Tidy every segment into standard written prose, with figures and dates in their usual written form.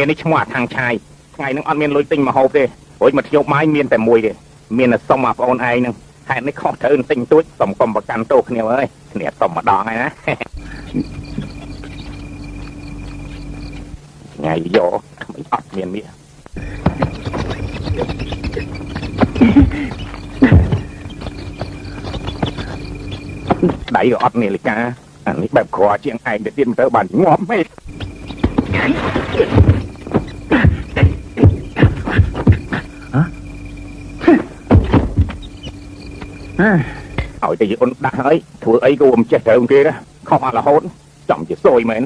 គ្នានេះឈ្មោះអាខាងឆាយថ្ងៃនឹងអត់មានលុយទិញមកហូបទេព្រោះមកធ្យប់ម៉ាយមានតែមួយទេមានតែសុំអាប្អូនឯងនឹងហេតុនេះខុសត្រូវទិញទួចសុំកុំប្រកាន់ទោសគ្នាអើយគ្នាសុំម្ដងហើយណាថ្ងៃយកមិនអត់មានមាសដៃក៏អត់នាឡិកាអានេះបែបក្រជាងឯងទៅទៀតទៅបានងាប់ហេឲ្យតែយីអូនដាក់ហើយធ្វើអីក៏មិនចេះត្រូវគេខុសអត់រហូតចំជាសួយមែន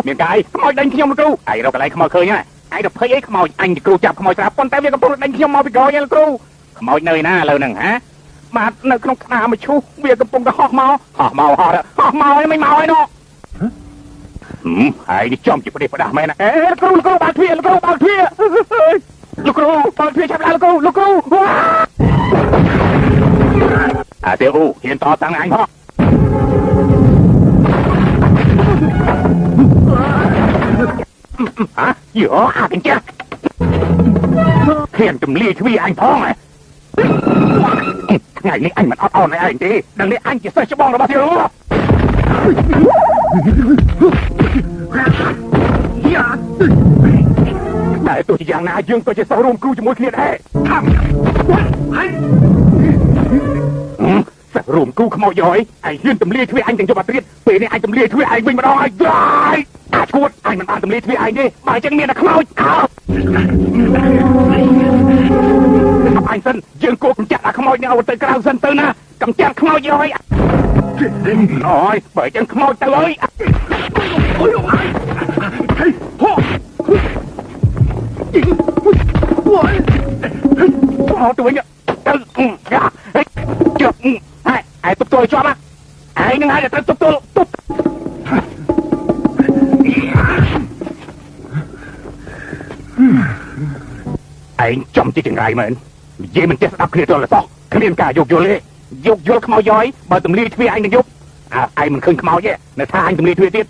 មានកាយខ្មោចដេញខ្ញុំលោកគ្រូឯងរកកន្លែងខ្មោចឃើញហើយឯងទៅភ័យអីខ្មោចអញជាគ្រូចាប់ខ្មោចស្រាប់ប៉ុន្តែវាកំពុងដេញខ្ញុំមកពីក្រោយលោកគ្រូខ្មោចនៅណាឥឡូវហ្នឹងហាបាទនៅក្នុងខ្នាមឈូសវាកំពុងតែហោះមកហើយមិនមកហើយនោះហើយនេះចំជាប្រទេសប្រដាស់មែនណាលោកគ្រូបើកទ្វារលោកគ្រូបើកទ្វារលោកគ្រូបើកទ្វារចាប់ឡើងលោកគ្រូអាទេអូហ៊ានតតាំងអញហោះយោអាកញ្ចាស់ឃានទំលាយទ្វារអញផងថ្ងៃនេះអញមិនអត់អន់ឲ្យឯងទេដល់នេះអញជាសិស្សច្បងរបស់ទេអូតែទោះជាយ៉ាងណាយើងក៏ជាសិស្សរួមគ្រូជាមួយគ្នាដែរសិស្សរួមគ្រូខ្មោចយោឯងហ៊ានទំលាយទ្វារអញទាំងយប់អាត្រៀតពេលនេះអញទំលាយទ្វារឯងវិញម្ដងហើយអាចឈួតអញមិនបានទំលាយទ្វារឯងទេបើអញ្ចឹងមានតែខ្មោចអញសិនយើងគោកម្ចាស់អាខ្មោចនេះឲ្យទៅក្រៅសិនទៅណាកម្ចាស់ខ្មោចយោឯងអូយបើអញ្ចឹងខ្មោចទៅអើយទៅវិញទៅជប់ហើយទប់ទល់ជាប់ឯងនឹងហើយត្រូវទប់ទល់ទប់ឯងចំទីចង្រៃមែននិយាយមិនចេះស្ដាប់គ្នាទល់សោះគ្មានការយោគយល់ទេយោគយល់ខ្មោចយោយបើទម្លាយទ្វារអញនឹងយប់ឯងមិនឃើញខ្មោចទេនៅថាអញទម្លាយទ្វារទៀតឥ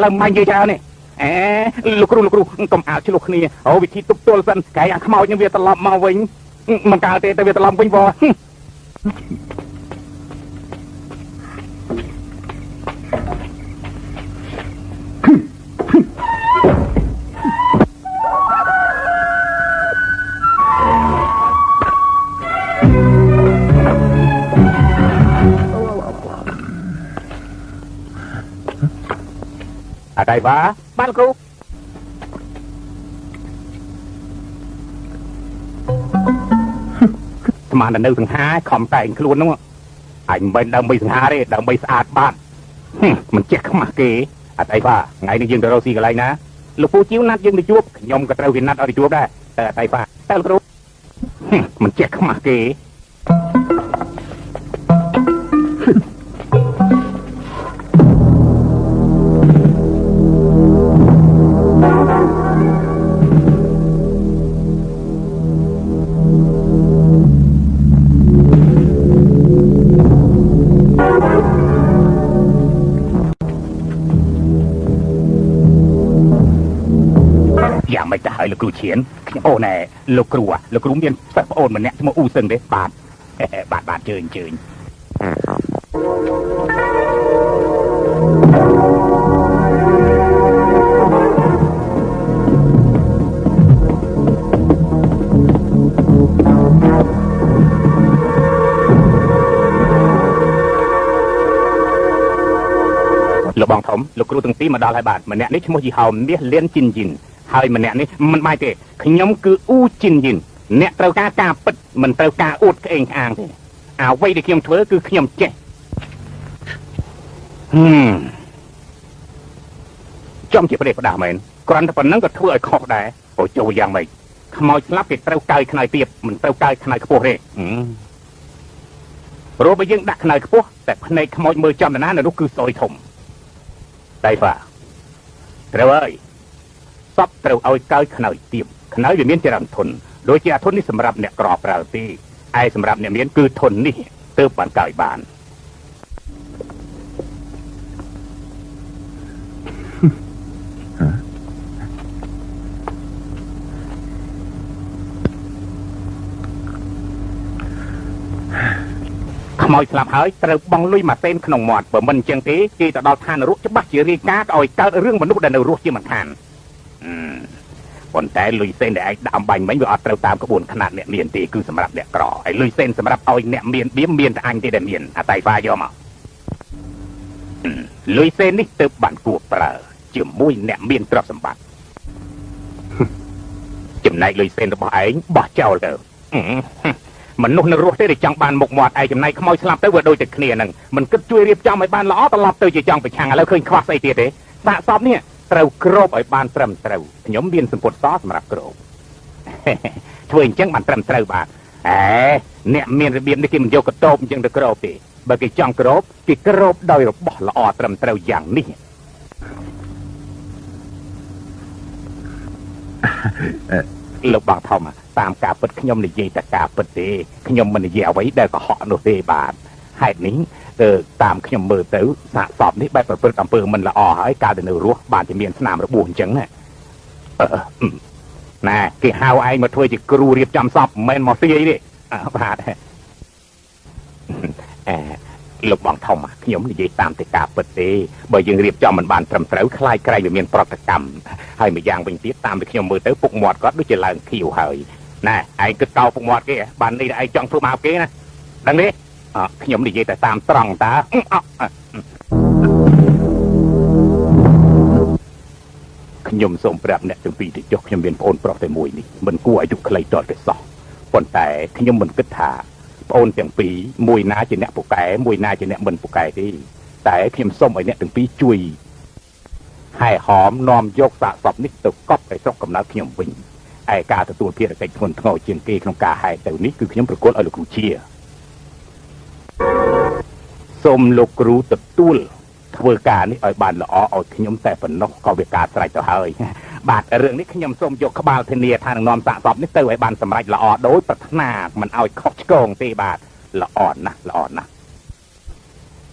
ឡូវមិននិយាយច្រើនទេលោកគ្រូកុំអាឆ្លោះគ្នាអូវិធីទប់ទល់សិនកាយអាខ្មោចនឹងវាត្រឡប់មកវិញមិនកើតទេតែវាត្រឡប់វិញបងអាដៃបានគ្រូស្មានតែនៅសង្ហាខំតែងខ្លួននោះអញមិនដើម្បីសង្ហាទេដើម្បីស្អាតបានមិនចេះខ្មាស់គេអាដៃថ្ងៃនេះយើងទៅរកស៊ីកន្លែងណាលោកពូជីវណាត់យើងទៅជួបខ្ញុំក៏ត្រូវវាណាត់ឲ្យទៅជួបដែរតែអាដៃតែលោកគ្រូមិនចេះខ្មាស់គេយ៉ាងមិនទៅហើយលោកគ្រូឈៀនខ្ញុំអូនលោកគ្រូមានសិស្សប្អូនម្នាក់ឈ្មោះអ៊ូសឹងទេបាទជើញ បងធំលោកគ្រូទាំងពីរមកដល់ហើយបាទម្នាក់នេះឈ្មោះយីហោមមាសលៀនជីនយីនហើយម្នាក់នេះមិនបាយទេខ្ញុំគឺអ៊ូជីនយីនអ្នកត្រូវការពិតមិនត្រូវការអួតក្អេងក្អាងទេអ្វីដែលខ្ញុំធ្វើគឺខ្ញុំចេះចំជាប្រទេសផ្ដាស់មែនគ្រាន់តែប៉ុណ្្នឹងក៏ធ្វើឲ្យខុសដែរអូចូលយ៉ាងម៉េចខ្មោចស្លាប់គេត្រូវកាយខ្នើយទាបមិនត្រូវកាយខ្នើយខ្ពស់ទេព្រោះបើយើងដាក់ខ្នើយខ្ពស់តែភ្នែកខ្មោចមើលចំណានៅនោះគឺស្អុយធំតែបាទត្រូវហើយសពត្រូវឲ្យកាយខ្នើយទាបខ្នើយវាមានចរន្តធន់ដូចជាអាធន់នេះសម្រាប់អ្នកក្រប្រើទេឯសម្រាប់អ្នកមានគឺធន់នេះទើបបានកាយបានខ្មោចស្លាប់ហើយត្រូវបង់លុយមួយសេនក្នុងមាត់បើមិនអញ្ចឹងទេគេទៅដល់ឋាននរកច្បាស់ជារាយការណ៍ឲ្យកើតរឿងមនុស្សដែលនៅរស់ជាមិនខានប៉ុន្តែលុយសេនដែលឯងដាក់អំបញ្ញមិញវាអត់ត្រូវតាមក្បួនខ្នាតអ្នកមានទេគឺសម្រាប់អ្នកក្រហើយលុយសេនសម្រាប់ឲ្យអ្នកមានបៀមមានតែអញទេដែលមានអាតៃវ៉ាយកមកលុយសេននេះទើបបានគួរប្រើជាមួយអ្នកមានទ្រព្យសម្បត្តិចំណែកលុយសេនរបស់ឯងបោះចោលទៅមនុស្សនៅរស់ទេដែលចង់បានមុខមាត់ឯចំណែកខ្មោចស្លាប់ទៅវាដូចតែគ្នានឹងមិនគិតជួយរៀបចំឲ្យបានល្អត្រឡប់ទៅជាចង់ប្រឆាំងឥឡូវឃើញខ្វះស្អីទៀតទេសាកសពនេះត្រូវគ្របឲ្យបានត្រឹមត្រូវខ្ញុំមានសម្ពុតសសម្រាប់គ្របធ្វើអញ្ចឹងបានត្រឹមត្រូវបាទអ្នកមានរបៀបនេះគេមិនយកកតោបអញ្ចឹងទៅគ្របទេបើគេចង់គ្របគេគ្របដោយរបស់ល្អត្រឹមត្រូវយ៉ាងនេះលោកបងធំតាមការពិតខ្ញុំនិយាយតែការពិតទេខ្ញុំមិននិយាយអ្វីដែលកុហកនោះទេបាទហេតុនេះតាមខ្ញុំមើលទៅសាកសពនេះបែបប្រព្រឹត្តអំពើមិនល្អហើយកាលទៅនៅរស់បានជាមានស្នាមរបួសអញ្ចឹងណាគេហៅឯងមកធ្វើជាគ្រូរៀបចំសពមិនមែនមកស្ទាយទេបាទលោកបងធំខ្ញុំនិយាយតាមតែការពិតទេបើយើងរៀបចំមិនបានត្រឹមត្រូវខ្លាយក្រែងវាមានប្រតិកម្មហើយមួយយ៉ាងវិញទៀតតាមដែលខ្ញុំមើលទៅពុកមាត់គាត់ដូចជាឡើងខៀវហើយណែឯងគិតកោពុកមាត់គេបាននេះឯងចង់ធ្វើមកគេណាដឹងទេខ្ញុំនិយាយតែតាមត្រង់តើខ្ញុំសូមប្រាប់អ្នកទាំងពីរទៅចុះខ្ញុំមានប្អូនប្រុសតែមួយនេះមិនគួរអាយុខ្លីតតគេសោះប៉ុន្តែខ្ញុំមិនគិតថាប្អូនទាំងពីរមួយណាជាអ្នកពូកែមួយណាជាអ្នកមិនពូកែទេតែខ្ញុំសូមឲ្យអ្នកទាំងពីរជួយហែហោមនាំយកសាកសពនេះទៅកប់ឲ្យស្រុកកំណើតខ្ញុំវិញឯការទទួលភារកិច្ចធ្ងន់ធ្ងរជាងគេក្នុងការហែទៅនេះគឺខ្ញុំប្រគល់ឲ្យលោកគ្រូជាសូមលោកគ្រូទទួលធ្វើការនេះឲ្យបានល្អឲ្យខ្ញុំតែប៉ុណ្ណោះក៏វាការស្រេចទៅហើយបាទរឿងនេះខ្ញុំសូមយកក្បាលធានាថានឹងនាំសាកសពនេះទៅឲ្យបានសម្រេចល្អដោយប្រាថ្នាមិនឲ្យខុសឆ្គងទេបាទល្អណាស់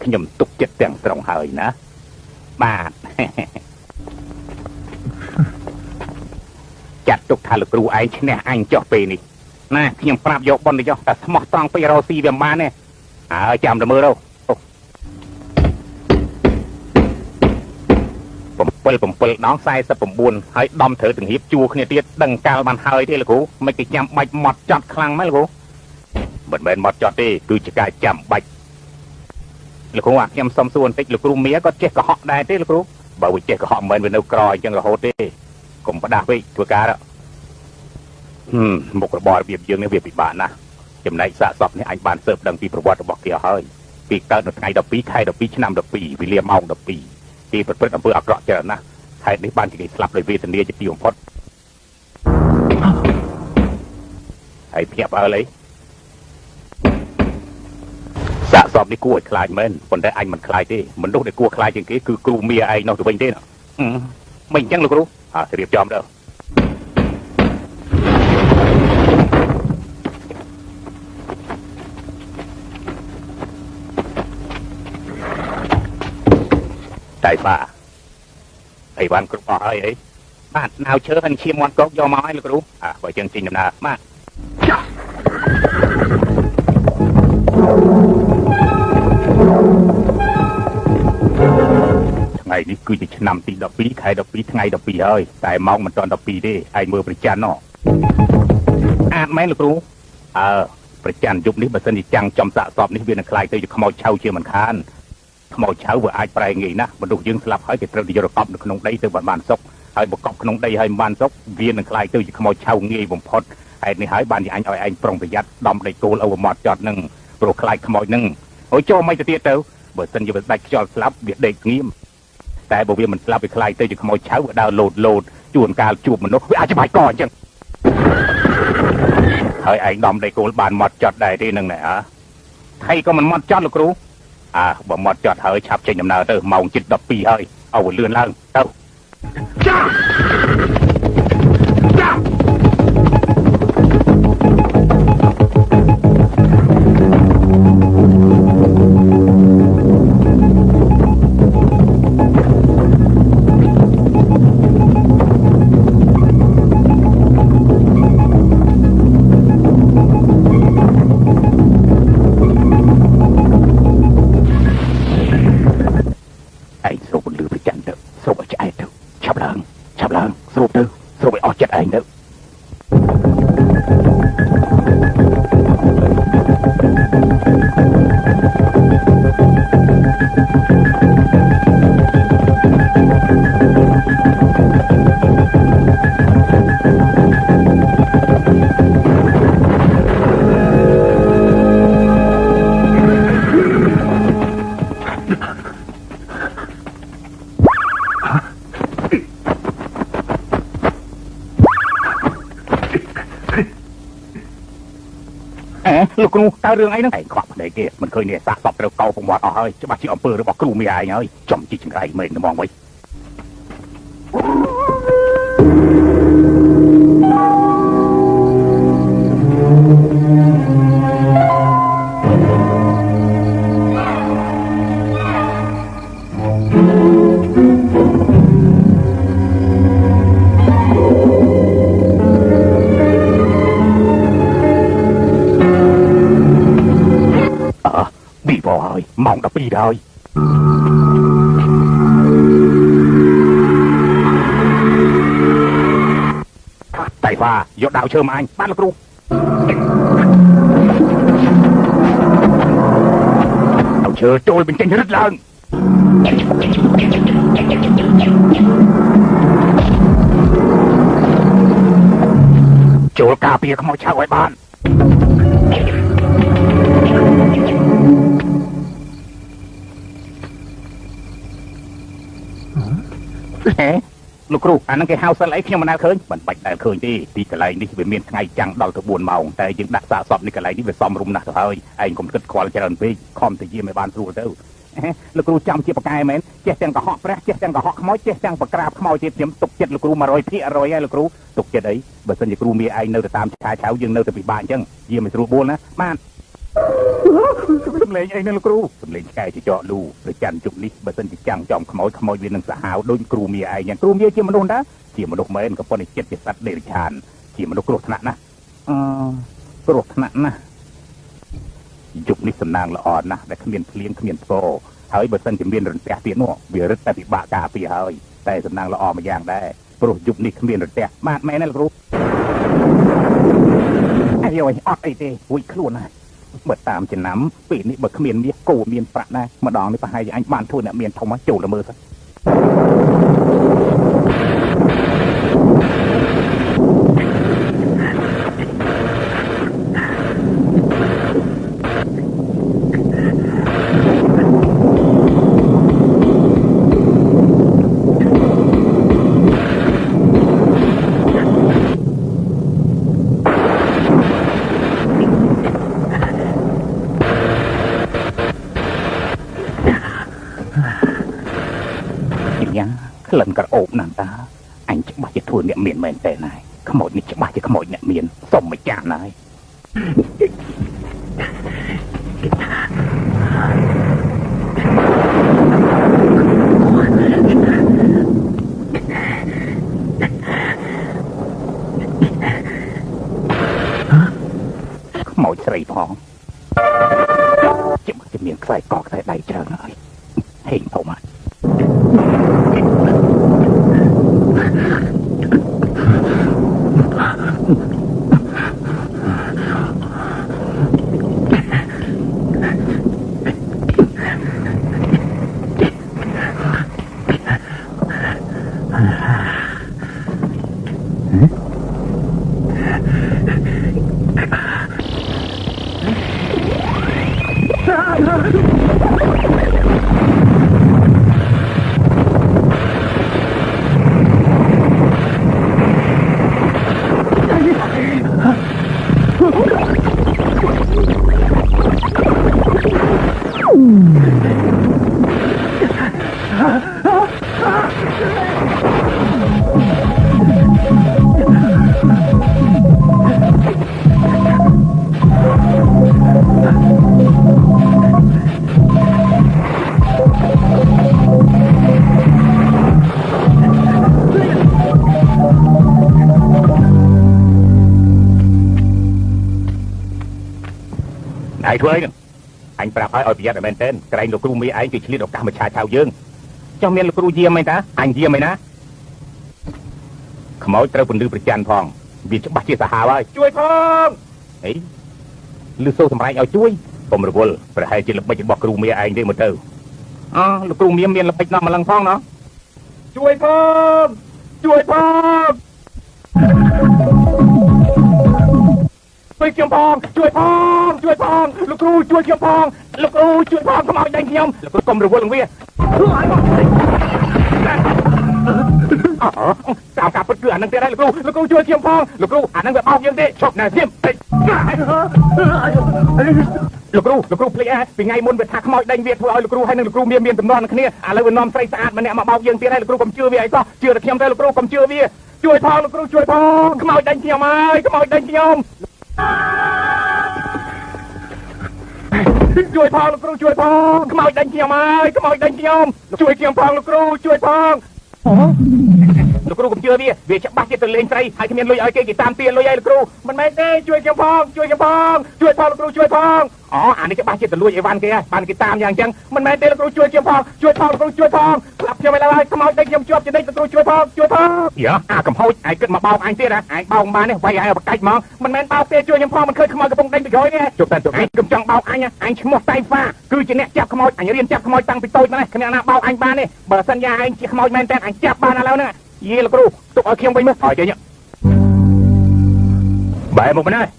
ខ្ញុំទុកចិត្តទាំងស្រុងហើយណាបាទចាត់ទុកថាលោកគ្រូឯងឈ្នះអញចុះពេលនេះណាខ្ញុំប្រាប់យកប៉ុនទៅចុះតែស្មោះត្រង់ពេករកស៊ីវាបានទេចាំទៅមើលទៅ7 ដង 49ហើយដំត្រូវទាំងហៀបជួគ្នាទៀតដឹងកាលបានហើយទេលោកគ្រូមិនគេចាំបាច់ម៉ត់ចត់ខ្លាំងម៉េចលោកគ្រូមិនមែនម៉ត់ចត់ទេគឺជាការចាំបាច់លោកគ្រូខ្ញុំសុំសួរបន្តិចលោកគ្រូមៀក៏ចេះកុហកដែរទេលោកគ្រូបើវាចេះកុហកមិនមែនវានៅក្រអញ្ចឹងរហូតទេកុំផ្ដាស់ពេកធ្វើការមុខរបររបៀបយើងនេះវាពិបាកណាស់ចំណែកសាកសពនេះអញបានស៊ើបដឹងពីប្រវត្តិរបស់គេហើយពីកើតនៅថ្ងៃ12ខែ12ឆ្នាំ12វេលាម៉ោង12គេប្រព្រឹត្តអំពើអាក្រក់ច្រើនណាស់ហេតុនេះបានជាគេស្លាប់ដោយវេទនាជាទីបំផុតហើយភ្ញាក់ផ្អើលអីសាកសពនេះគួរឲ្យខ្លាចមែនប៉ុន្តែអញមិនខ្លាចទេមនុស្សដែលគួរខ្លាចជាងគេគឺគ្រូមៀឯងនោះទៅវិញទេណាមិនអញ្ចឹងលោកគ្រូរៀបចំទៅតែបាទអីបានគ្រប់អស់ហើយអីបាទណៅឈើហើយឈាមមាន់កោកយកមកឲ្យលោកគ្រូបើចឹងចេញដំណើរបាទថ្ងៃនេះគឺជាឆ្នាំទី12ខែ12ថ្ងៃ12ហើយតែម៉ោងមិនទាន់12ទេឯងមើលប្រច័នណោះអាចមែនលោកគ្រូប្រច័នយប់នេះបើសិនជាចាំងចំសាកសពនេះវានឹងខ្លាយទៅជាខ្មោចឆៅជាមិនខាន ខ្មោចឆៅវាអាចប្រែងាយណាស់មនុស្សយើងស្លាប់ហើយគេត្រូវទៅយករកប់នៅក្នុងដីទៅបានសុខហើយបកប់ក្នុងដីហើយបានសុខវានឹងខ្លាយទៅជាខ្មោចឆៅងាយបំផុតហេតុនេះហើយបានជាអញឲ្យឯងប្រុងប្រយ័ត្នដំដីគោលអូវម៉ត់ចត់នឹងព្រោះខ្លាចខ្មោចនឹងអូចូលមិនទៅទៀតទៅបើសិនជាវាដាច់ខ្យល់ស្លាប់វាដេកងៀមតែបើវាមិនស្លាប់វាខ្លាយទៅជាខ្មោចឆៅវាដើរលោតជួនកាលជួបមនុស្សវាអាចច្បាច់កអញ្ចឹងហើយឯងដំដីគោលបានម៉ត់ចត់ដែរទេនឹងណែថៃក៏មិនម៉ត់ចត់លោកគ្រូបើម៉ត់ចត់ហើយឆាប់ចេញដំណើរទៅម៉ោងជិត12ហើយឲ្យវាលឿនឡើងទៅចាលោកគ្រូតើរឿងអីហ្នឹងឯងខ្វះភ្នែកទេមិនឃើញនេះសាកសពត្រូវកោពងវត្តអស់ហើយច្បាស់ជាអំពើរបស់គ្រូមីឯងហើយចំជីចង្រៃមែនហ្មងវិញម៉ោង12ហើយតែว่าយកដាវឈើមកអញបានលោកគ្រូដាវឈើចូលបញ្ចេញរឹតឡើងចូលការពារខ្មោចឆៅឲ្យបានលោកគ្រូអានឹងគេហៅសិលអីខ្ញុំមិនដែលឃើញមិនបាច់ដែលឃើញទេទីកន្លែងនេះវាមានថ្ងៃចាំងដល់ទៅ4ម៉ោងតែយើងដាក់សាកសពនេះកន្លែងនេះវាសមរម្យណាស់ទៅហើយឯងកុំគិតខ្វល់ច្រើនពេកខំទៅយាមឲ្យបានស្រួលទៅលោកគ្រូចាំជាបកែមែនចេះទាំងកុហកព្រះចេះទាំងកុហកខ្មោចចេះទាំងបក្រាបខ្មោចទៀតខ្ញុំទុកចិត្តលោកគ្រូ 100% ហើយលោកគ្រូទុកចិត្តអីបើសិនជាគ្រូមីឯងនៅទៅតាមឆាឆៅយើងនៅទៅពិបាកអញ្ចឹងយាមឲ្យស្រួលបួលណាបានសំលេងអីនឹងលោកគ្រូសំលេងឆ្កែជាចកលូប្រច័នជុំនេះបើសិនជាចាំងចំខ្មោចវានឹងសាហាវដូចគ្រូមីឯងយ៉ាងគ្រូមីជាមនុស្សណាជាមនុស្សមែនក៏ប៉ុន្តែចិត្តជាសត្វដេរឆានជាមនុស្សគ្រោះថ្នាក់ណាគ្រោះថ្នាក់ណាយុគនេះសំណាងល្អណាស់ដែលគ្មានភ្លៀងគ្មានផ្គរហើយបើសិនជាមានរន្ទះទៀតនោះវារឹតតែពិបាកការពារហើយតែសំណាងល្អមួយយ៉ាងដែរព្រោះយុគនេះគ្មានរន្ទះបាទមែនទេលោកគ្រូអាយអត់អីទេហួយខ្លួនណាបើតាមចំណាំពេលនេះបើគ្មានមាសគោមានប្រាក់ដែរម្ដងនេះប្រហែលជាអញបានធ្វើអ្នកមានធំមកចូលល្មើសិនក្លិនក្រអូបណាស់តាអញច្បាស់ជាធ្វើអ្នកមានមែនទេណាខ្មោចនេះច្បាស់ជាខ្មោចអ្នកមានសុំមកចាស់ណាយខ្មោចស្រីផងច្បាស់ជាមានខ្សែកខ្សែដៃច្រើនហើយហេងធំហើយ ai thuê anhប្រាប់ឲ្យប្រយ័ត្នមែនទែនក្រែងលោកគ្រូមីឯងគេឆ្លៀតឱកាសមកឆាឆៅយើងចុះមានលោកគ្រូយាមមែនតាអញយាមមែនណាខ្មោចត្រូវពន្លឺប្រច័ណ្ឌផងវាច្បាស់ជាសាហាវហើយជួយផងអីលឺសូរសម្រែងឲ្យជួយកុំរវល់ប្រហែលជាល្បិចរបស់គ្រូមីឯងទេមើលទៅលោកគ្រូមីមានល្បិចណាស់ម្លឹងផងណោះជួយផងជួយខ្ញុំផងជួយផងលោកគ្រូជួយខ្ញុំផងលោកគ្រូជួយផងកុំឲ្យដេញខ្ញុំលោកគ្រូកុំរវល់នឹងវាតាមការពិតគឺអានឹងទៀតហើយលោកគ្រូជួយខ្ញុំផងលោកគ្រូអានឹងវាបោកយើងទេឈប់ណែធៀមលោកគ្រូភ្លេចពីថ្ងៃមុនវាថាខ្មោចដេញវាធ្វើឲ្យលោកគ្រូហើយនឹងលោកគ្រូមានទំនាស់នឹងគ្នាឥឡូវវានាំស្រីស្អាតម្នាក់មកបោកយើងទៀតហើយលោកគ្រូកុំជឿវាអីសោះជឿតែខ្ញុំទេលោកគ្រូកុំជឿវាជួយផងលោកគ្រូជួយផងខ្មោចដេញខ្ញុំហើយខ្មោចដេញខ្ញុំជួយផងលោកគ្រូជួយផងខ្មោចដេញខ្ញុំហើយខ្មោចដេញខ្ញុំជួយខ្ញុំផងលោកគ្រូជួយផងលោកគ្រូកុំជឿវាច្បាស់ជាទៅលេងស្រីហើយគ្មានលុយឲ្យគេតាមទាលុយឲ្យលោកគ្រូមិនមែនទេជួយខ្ញុំផងលោកគ្រូជួយផងអានេះច្បាស់ជាទៅលួចអីវ៉ាន់គេបានគេតាមយ៉ាងអញ្ចឹងមិនមែនទេលោកគ្រូជួយខ្ញុំផងលោកគ្រូជួយផងស្លាប់ខ្ញុំឥឡូវហើយខ្មោចដេញខ្ញុំជាប់ជានិច្ចលោកគ្រូជួយផងយ៉ាកំហុសឯងគិតមកបោកអញទៀតឯងបោកបាននេះវាយឯងបកាច់ហ្មងមិនមែនបោកទេជួយខ្ញុំផងមិនឃើញខ្មោចកំពុងដេញពីក្រោយនេះជប់តែឯងកុំចង់បោកអញឈ្មោះតៃហ្វាគឺជាអ្នកចាប់ខ្មោចអញរៀនចាប់ខ្មោចតាំងពីតូចមកគ្មានណាបោកអញបានទេបើសិនជាឯងជាខ្មោចមែនតើអញចាប់បានឥឡូវហ្នឹងយេលោកគ្រូទុកឲ្យខ្ញុំវិញមើលឲ្យចេញបែរមកមិនហើយ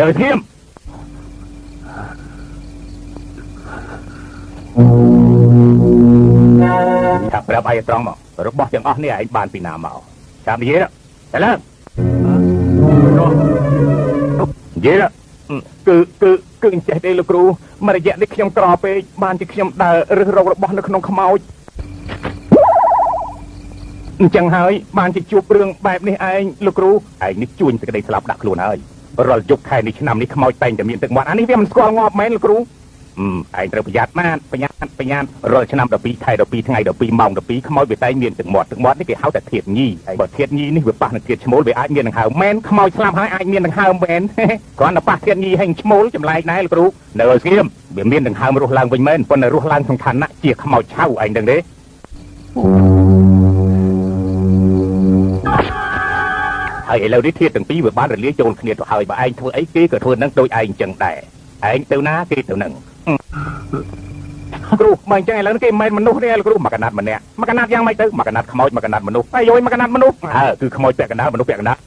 នៅធៀមថាប្រាប់ឲ្យត្រង់មករបស់ទាំងអស់នេះឯងបានពីណាមកចាំនិយាយទៅឡើងនិយាយគឺអញ្ចេះទេលោកគ្រូមករយៈនេះខ្ញុំក្រពេកបានជាខ្ញុំដើររើសរករបស់នៅក្នុងខ្មោចអញ្ចឹងហើយបានជាជួបរឿងបែបនេះឯងលោកគ្រូឯងនេះជួញសេចក្តីស្លាប់ដាក់ខ្លួនហើយរាល់យប់ខែនេះឆ្នាំនេះខ្មោចតែងតែមានទឹកមាត់អានេះវាមិនស្គាល់ងាប់មែនលោកគ្រូឯងត្រូវប្រយ័ត្នណាស់ប្រយ័ត្នរាល់ឆ្នាំ12ខែ12ថ្ងៃ12ម៉ោង12ខ្មោចវាតែងមានទឹកមាត់នេះគេហៅថាធាតុញីហើយបើធាតុញីនេះវាប៉ះនឹងធាតុឈ្មោលវាអាចមានដង្ហើមមែនខ្មោចស្លាប់ហើយអាចមានដង្ហើមមែនគ្រាន់តែប៉ះធាតុញីហើយឈ្មោលចម្លែកដែរលោកគ្រូនៅឲ្យស្ងៀមវាមានដង្ហើមរស់ឡើងវិញមែនប៉ុន្តែរស់ឡើងសំខាន់ណាស់ជាខ្មោចឆៅឯងដឹងទេហើយឥឡូវនេះធាតុទាំងពីរវាបានរលាយចូលគ្នាទៅហើយបើឯងធ្វើអីគេក៏ធ្វើនឹងដូចឯងអញ្ចឹងដែរឯងទៅណាគេទៅនឹងគ្រូបើអញ្ចឹងឥឡូវគេមិនមែនមនុស្សទេលោកគ្រូមកកណាត់ម្នាក់មកកណាត់យ៉ាងម៉េចទៅមកកណាត់ខ្មោចមកកណាត់មនុស្សតែយកមកកណាត់មនុស្សគឺខ្មោចពាក់កណ្ដាលមនុស្សពាក់កណ្ដាល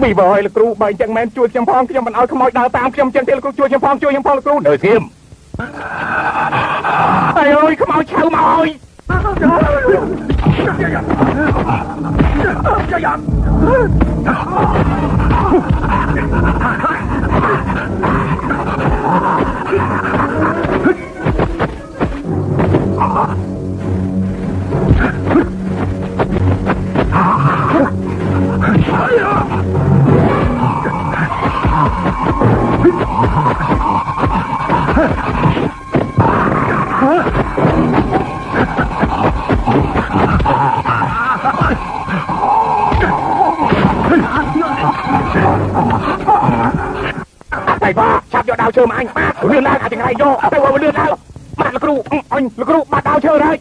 មីបើឲ្យលោកគ្រូបើអញ្ចឹងមែនជួយខ្ញុំផងខ្ញុំមិនឲ្យខ្មោចដើរតាមខ្ញុំអញ្ចឹងទេលោកគ្រូជួយខ្ញុំផងលោកគ្រូនៅធៀមអើយខ្មោចឆៅមកអើយចាប់យកដាវឈើមកអញបាទលឿនឡើងអាចង្រៃយកទៅលឿនឡើងបាទលោកគ្រូអញលោកគ្រូបាទដាវឈើហើយ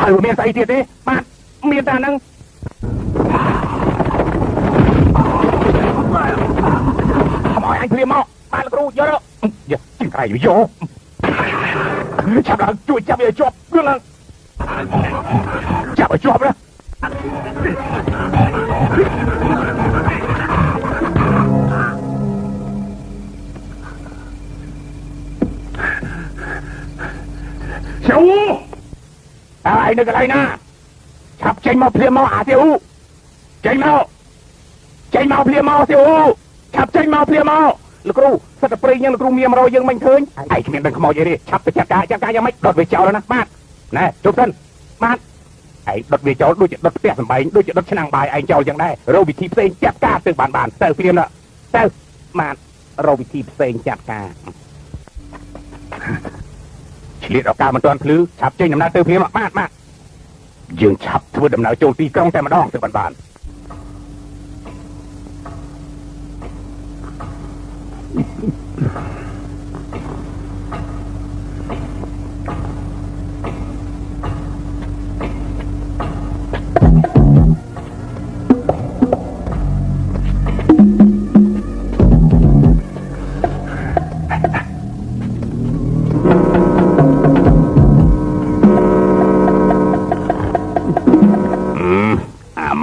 ហើយមានស្អីទៀតទេបាទមានតែហ្នឹងអញភ្លាមមកបាទលោកគ្រូយកចង្រៃយក Chạp là chui chạp về chọp đưa là chạp ở chọp đó Siêu U ai nữa cái này nè chạp chênh mau phlia mau Siêu U chênh mau phlia mau Siêu U chạp chênh mau phlia mau lực ru sát tập prey nhưng lực ru miêm rồi nhưng mình khơi ai miền đằng khmoi vậy đi chắpไปจัดการยังไม่đột về chảoแล้วนะบ้านnè chụp thânบ้านไอ้đột về chảo đôi độtเปียกสบายด้วยđộtชนะบายไอ้เจ้ายังได้เราวิธีเพลงจัดการตึกบานๆเติร์เพียมละเติร์มาเราวิธีเพลงจัดการเฉลี่ยออกการมันตอนพลื้ฉับเจนดำนาเติร์เพียมมากยืนฉับทวดดำนาโจมตีกล้องแต่มาดองตึกบาน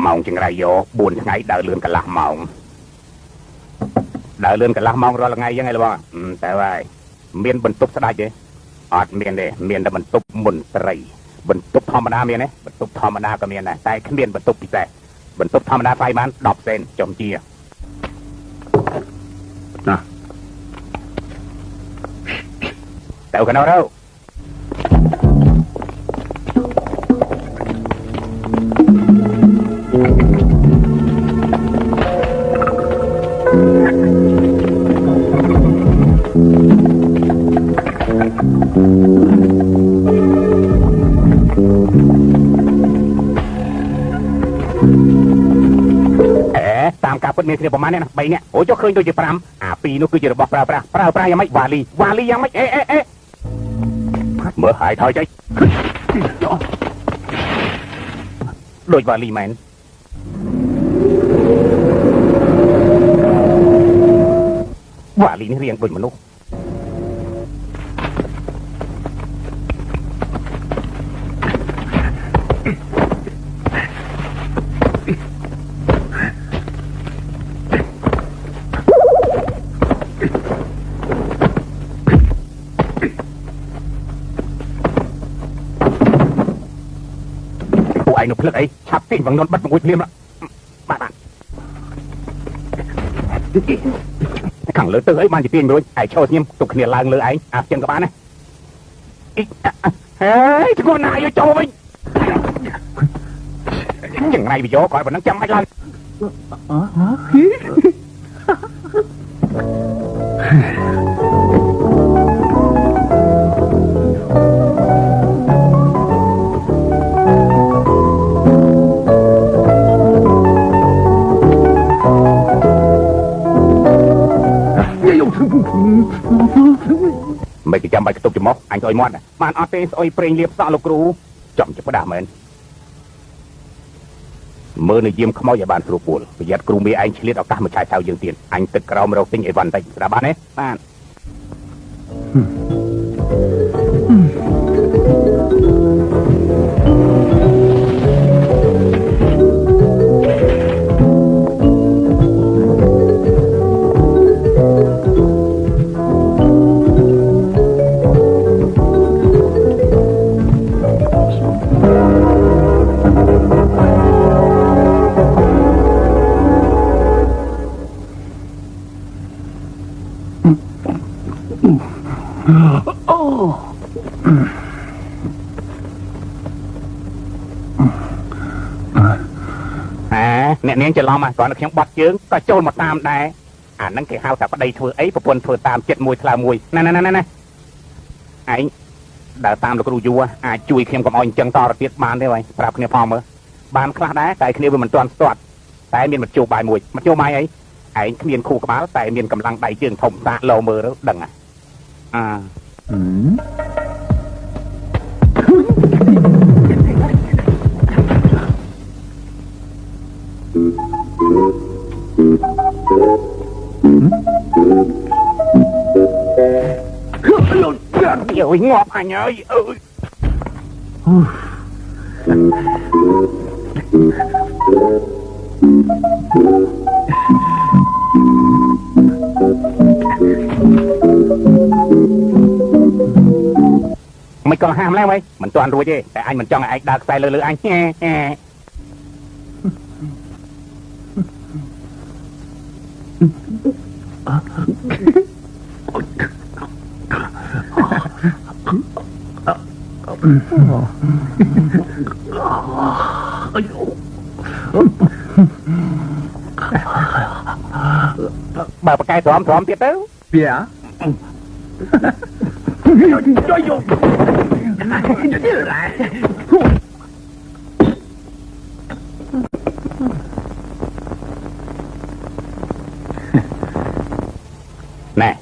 มองจังไรโยบุญไงเดินเลื่อนกันละมองเดินเลื่อนกันละมองรอละไงยังไงล่ะบ่แต่ว่าเมียนบรรทุกสะได้เจ้อดเมียนเด้เมียนแต่บรรทุกมนตรีบรรทุกธรรมดาเมียนเนี่ยบรรทุกธรรมดาก็เมียนนะแต่เมียนบรรทุกพิเศษบรรทุกธรรมดาไฟมันดอกเซนจมเจียนะแต่กันเอาแล้วตามการพูดเมียคือประมาณนี้นะใบเนี้ยโอ้เจ้าเคยโดยจะปรำปีนู้นคือจะบอกปลายังไม่วาลียังไม่เอ๊ะเมื่อหายถอยใจโดยวาลีแมนวาลีนี่เรียงบนมนุษย์ไอ้หนุ่มเลือกไอ้ชับตีนฝั่งนนท์บัดมงกุฎเลียมละบ้านขังเลือดตื้อไอ้มันจะเปลี่ยนไปด้วยไอ้โชว์เนียมตุกเนียลางเลยไอ้เจังกับบ้านนะเฮ้ยทุกคนนายโจไปอย่างไรไปโจก่อนวันนั้นจำไม่ลันไม่จำไปกระตุกจมกอันอ้อยมอดนะมันเอาเตสอ้อยเปล่งเรียบสะลูกครูจอมจะประดาเหมือนเมื่อในเยี่ยมขโมยบานครูปูลประหยัดครูมีอันเฉลี่ยออกตามมาชายชาวยืนเตียนอันตึกเราไม่เราติ้งไอ้วันไปประดาบ้านเนี่ยบ้านเนี่ยเนี้ยจะลองมาก่อนเขียงบัดเยื้องก็โจมมาตามได้นั่งเกี่ยวกับประเดี๋ยวเธอไอ้ประปนเธอตาม7 มวยทลามวยนั่นไอ้เดี๋ยวตามเราก็ดูอยู่ว่าจุยเขียงกับอ่อนจังต่อระเบียดบานได้ไว้ปรับเนี่ยพอมั้ยบานคลาดได้แต่เนี่ยมันตอนสตอดแต่เมียนมันจูบายมวยมันจูบายไอ้เมียนคู่กับบ้าแต่เมียนกำลังใดเจืองถมตาโลมือแล้วดังเดี๋ยว ôi ngọt anh ơi ơi mày còn ham lắm ấy mình toàn rồi chứ tại anh mình cho anh đặt sai lơ anh nha bà cái thòm tiếp tới bia nè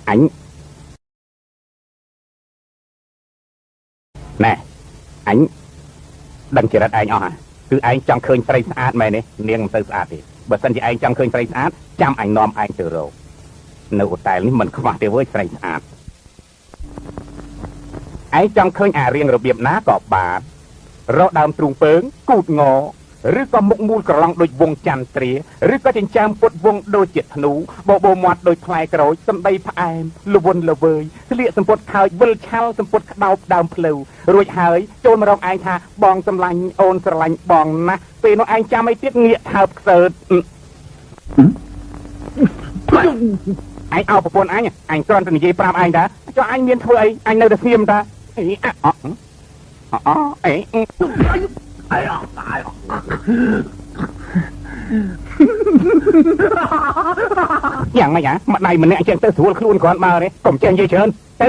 anh nè anh đừng chỉ đặt anh hả cứ anh trong khơi say sát mày này niềng say sát thì bữa sân thì anh trong khơi say sát chăm anh nom anh từ rồi nụ tài lý mình không phải tiêu với say sát anh trong khơi riêng rồi biệp ná cọp bà rõ đàm trùng pớng cụt ngòឬក៏មុខមូលក្រឡងដូចវងច័ន្ទត្រាឬក៏ចិញ្ចើមពុតវងដូចជាធ្នូបបោមាត់ដូចផ្លែក្រូចសំដីផ្អែមលវន់លវើយស្លៀកសម្ពុតខើចវិលឆាល់សម្ពុតក្តោបដើមភ្លៅរួចហើយចូលមករកឯងថាបងសម្លាញ់អូនស្រឡាញ់បងណាស់ពេលនោះឯងចាំអីទៀតងាកថើបខ្សើតឯងអោប្រពន្ធអញគ្រាន់តែនិយាយប្រាប់ឯងតាចុះអញមានធ្វើអីអញនៅតែស្ងៀមតាអីអេយ៉ាងម៉េចម្ដាយម្នាក់ចឹងទៅស្រួលខ្លួនគ្រាន់បើទេកុំចេះនិយាយច្រើនទៅ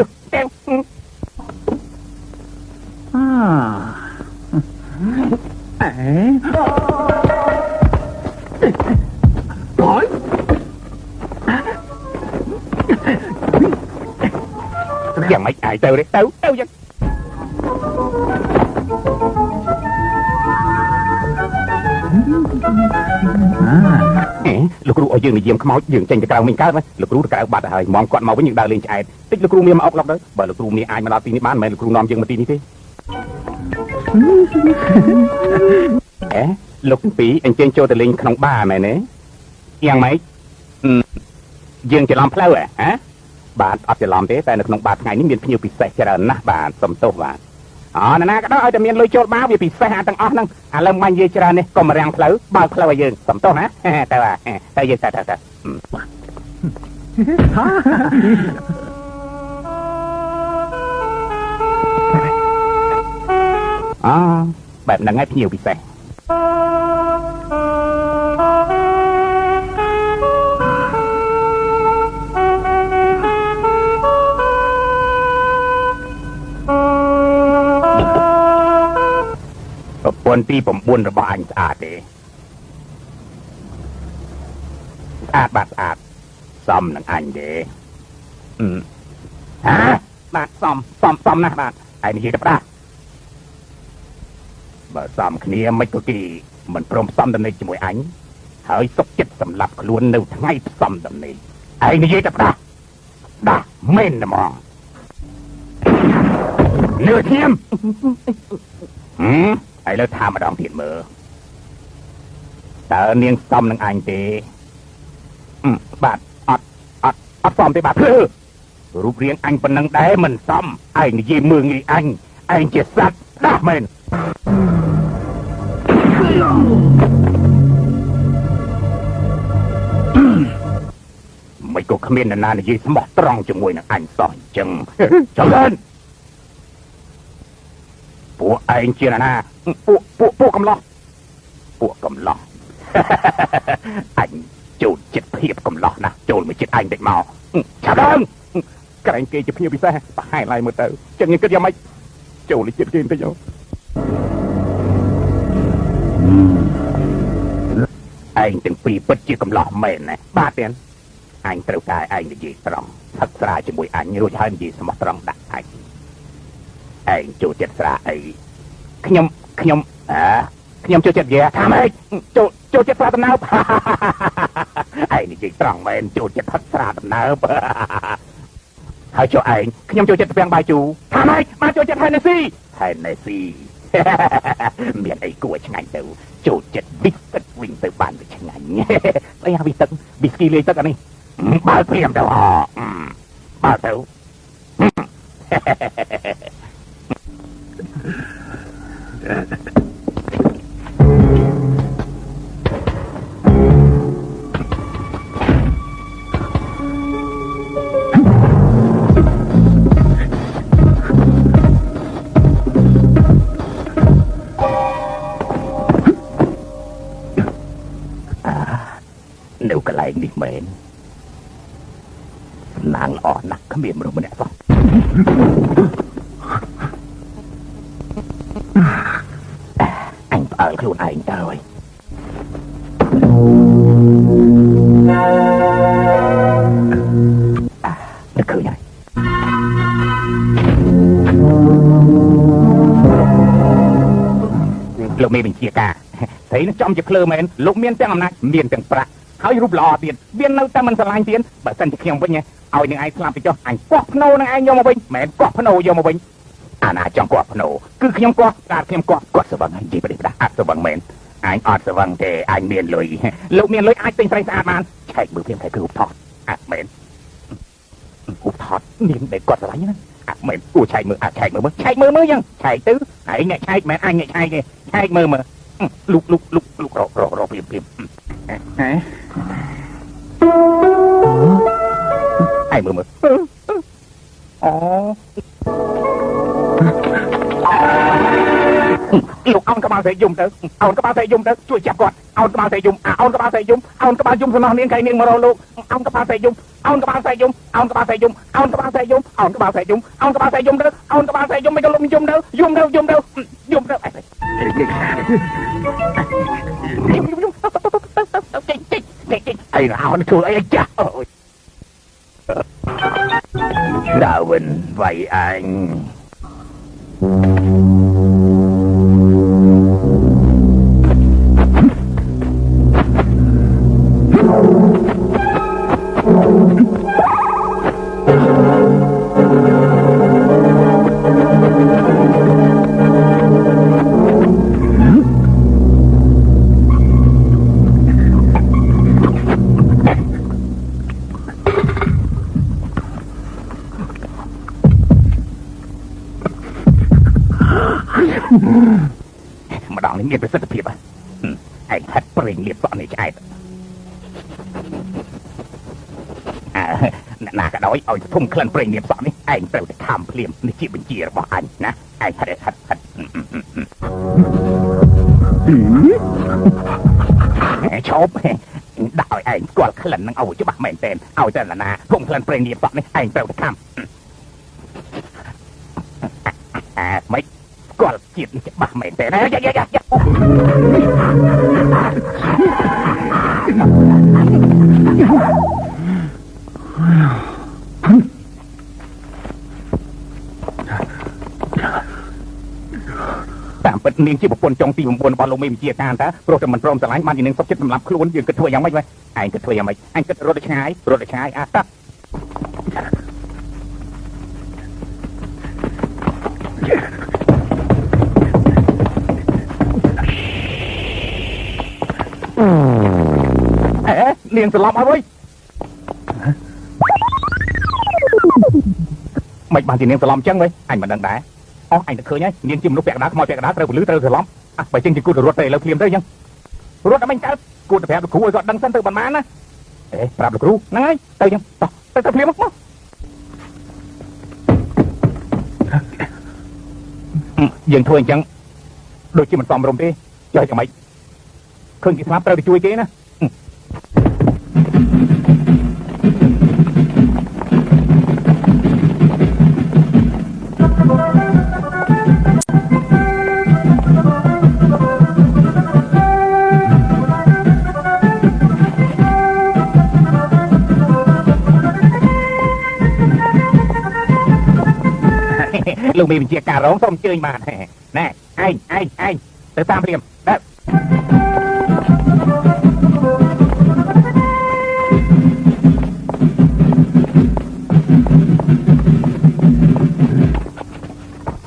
យ៉ាងម៉េចឯងទៅទេទៅចឹងលោកគ្រូឲ្យយើងនិយាយខ្មោចយើងចេញទៅក្រៅមិញកើតលោកគ្រូទៅក្រៅបាត់ហើយហ្មងគាត់មកវិញយើងដើរលេងឆ្អែតតិចលោកគ្រូមានមកអុកឡប់ទៅបើលោកគ្រូមានអាចមកដល់ទីនេះបានមិនមែនលោកគ្រូនាំយើងមកទីនេះទេលោកទាំងពីរអញ្ជើញចូលទៅលេងក្នុងបារមែនទេយ៉ាងម៉េចយើងច្រឡំផ្លូវហ៎បាទអត់ច្រឡំទេតែនៅក្នុងបារថ្ងៃនេះមានភ្ញៀវពិសេសច្រើនណាស់បាទសុំទោសបាទណាក៏ដោយឲ្យតែមានលុយចូលបារវាពិសេសទាំងអស់ហ្នឹងឥឡូវមិននិយាយច្រើននេះកុំរាំងផ្លូវបើកផ្លូវឲ្យយើងសុំទោសណាទៅយើងទៅបែបហ្នឹងហើយភ្ញៀវពិសេសពន្ធទី9របស់អញស្អាតទេស្អាតបាទស្អាតសមនឹងអញទេបាទសមណាស់បាទឯនិយាយទៅប្រាបើសមគ្នាមិនក៏គេមិនព្រមផ្សំដំណេកជាមួយអញហើយសុកចិត្តសម្លាប់ខ្លួននៅថ្ងៃផ្សំដំណេកឯនិយាយទៅប្រាបាទមែនហ្មងលឿធៀមឥឡូវថាម្ដងទៀតមើលតើនាងសមនឹងអញទេបាទអត់សមទេបាទរូបរាងអញប៉ុណ្ណឹងដែរមិនសមឯងនិយាយមើងងាយអញឯងជាសត្វដាស់មែនមិនក៏គ្មាននរណានិយាយស្មោះត្រង់ជាមួយនឹងអញសោះអញ្ចឹងច្រើនពួកឯងជាណាពួកកំឡោះអញចូលចិត្តភាពកំឡោះណាចូលមកចិត្តអញតិចមកឆាប់ឡើងក្រែងគេជាភ្ញៀវពិសេសប្រហែលហើយមើលទៅចឹងគិតយ៉ាងម៉េចចូលចិត្តគេបន្តិចឯងទាំងពីរពិតជាកំឡោះមែនណាបាទទៀតអញត្រូវតែឯងនិយាយត្រង់ផឹកស្រាជាមួយអញរួចហើយនិយាយស្មោះត្រង់ដាក់អញឯងចូលចិត្តស្រាអីខ្ញុំចូលចិត្តយាថាម៉េចចូលចិត្តស្រាដំណើបឯងនិយាយត្រង់មែនចូលចិត្តផឹកស្រាដំណើប ហើយចូលឯងខ្ញុំចូលចិត្តទាំងបាយជូរថាម៉េចមកចូលចិត្តហេណេស៊ីមានអីគួរឆ្ងាញ់ទៅចូលចិត្តប៊ីស្គិតវិញទៅបានវាឆ្ងាញ់ស្អីអាវីទឹកប៊ីស្គីលេទឹកអានេះបើព្រាមទៅបើទៅនៅកន្លែងនេះមែនសំណាងល្អណាស់គ្មានមនុស្សម្នាក់សោះអញផ្អើលខ្លួនឯងទៅហើយនឹកឃើញហើយលោកមេបញ្ជាការស្រីនឹងចំជាភ្លើមែនលោកមានទាំងអំណាចមានទាំងប្រាក់ហើយរូបល្អទៀតវានៅតែមិនស្រឡាញ់ទៀតបើសិនជាខ្ញុំវិញឲ្យនឹងឯងស្លាប់ទៅចុះអញកោះភ្នោនឹងឯងយកមកវិញមិនមែនកោះភ្នោយកមកវិញអាណាចង់កោះភ្នោគឺខ្ញុំកោះតែខ្ញុំកោះគាត់ស្វឹងនិយាយប្រទេសអត់ស្វឹងមែនអញអត់ស្វឹងទេអញមានលុយលោកមានលុយអាចទិញស្រីស្អាតបានឆែកមើលភ្លាមតែគឺរូបថតអត់មែនរូបថតនាងដែលគាត់ស្រឡាញ់ណាអត់មែនគួរឆែកមើលឆែកមើលយ៉ាងឆែកទៅឯងអ្នកឆែកមិនអញអ្នកឆែកទេឆែកមើលលុករកព្រាមហ៎ឯងមើលអូលោកអោនក្បាលស្រីយំទៅអោនក្បាលស្រីយំទៅជួយចាប់គាត់អោនក្បាលស្រីយំអោនក្បាលស្រីយំអោនក្បាលយំសំណោះនាងកៃនាងមករកលោកអោនក្បាលស្រីយំអោនក្បាលស្រីយំអោនក្បាលស្រីយំអោនក្បាលស្រីយំអោនក្បាលស្រីយំអោនក្បាលស្រីយំទៅអោនក្បាលស្រីយំមិនក៏លោកយំទៅអីអោនជួយអីចាស់ដាវិនវាយអញម្ដងនេះមានប្រសិទ្ធភាពឯងហាត់ប្រេងលៀបសក់នេះឆ្អែតអ្នកណាក៏ដោយឲ្យធំក្លិនប្រេងលៀបសក់នេះឯងត្រូវតែខំភ្លាមនេះជាបញ្ជារបស់អញណាឯងហាត់ឈប់ដាក់ឲ្យឯងស្គាល់ក្លិននឹងឲ្យច្បាស់មែនទែនឲ្យតែណាធំក្លិនប្រេងលៀបសក់នេះឯងត្រូវតែខំមិនគាត់ជាតិច្បាស់មែនទេណាតាមពិតនាងជាប្រពន្ធចុងទី9របស់លោកមេបញ្ជាការតាព្រោះតែមិនព្រមស្រឡាញ់បានជានាងសុខចិត្តសម្លាប់ខ្លួនយើងគិតធ្វើយ៉ាងម៉េចវិញឯងគិតធ្វើយ៉ាងម៉េចអញគិតរត់ទៅឆ្ងាយអាតានាងសន្លប់ហើយមិនបានជានាងសន្លប់អញ្ចឹងវិញអញមិនដឹងដែរអញទៅឃើញហើយនាងជាមនុស្សពាក់កណ្ដាលខ្មោចពាក់កណ្ដាលត្រូវពលឺត្រូវសន្លប់បើចឹងជាគូតរត់ទៅឥឡូវភ្លាមទៅអញ្ចឹងរត់តែមិនកើតគួរតែប្រាប់លោកគ្រូឲ្យគាត់ដឹងសិនទៅប៉ុន្មានណាប្រាប់លោកគ្រូហ្នឹងហើយទៅអញ្ចឹងទៅភ្លាមមកយើងធ្វើអញ្ចឹងដូចជាមិនសមរម្យទេចុះយ៉ាងម៉េចឃើញគេស្លាប់ត្រូវទៅជួយគេណាលោកមានបញ្ជាការរងសូមអញ្ជើញបានណែឯងទៅតាមព្រាមដែរ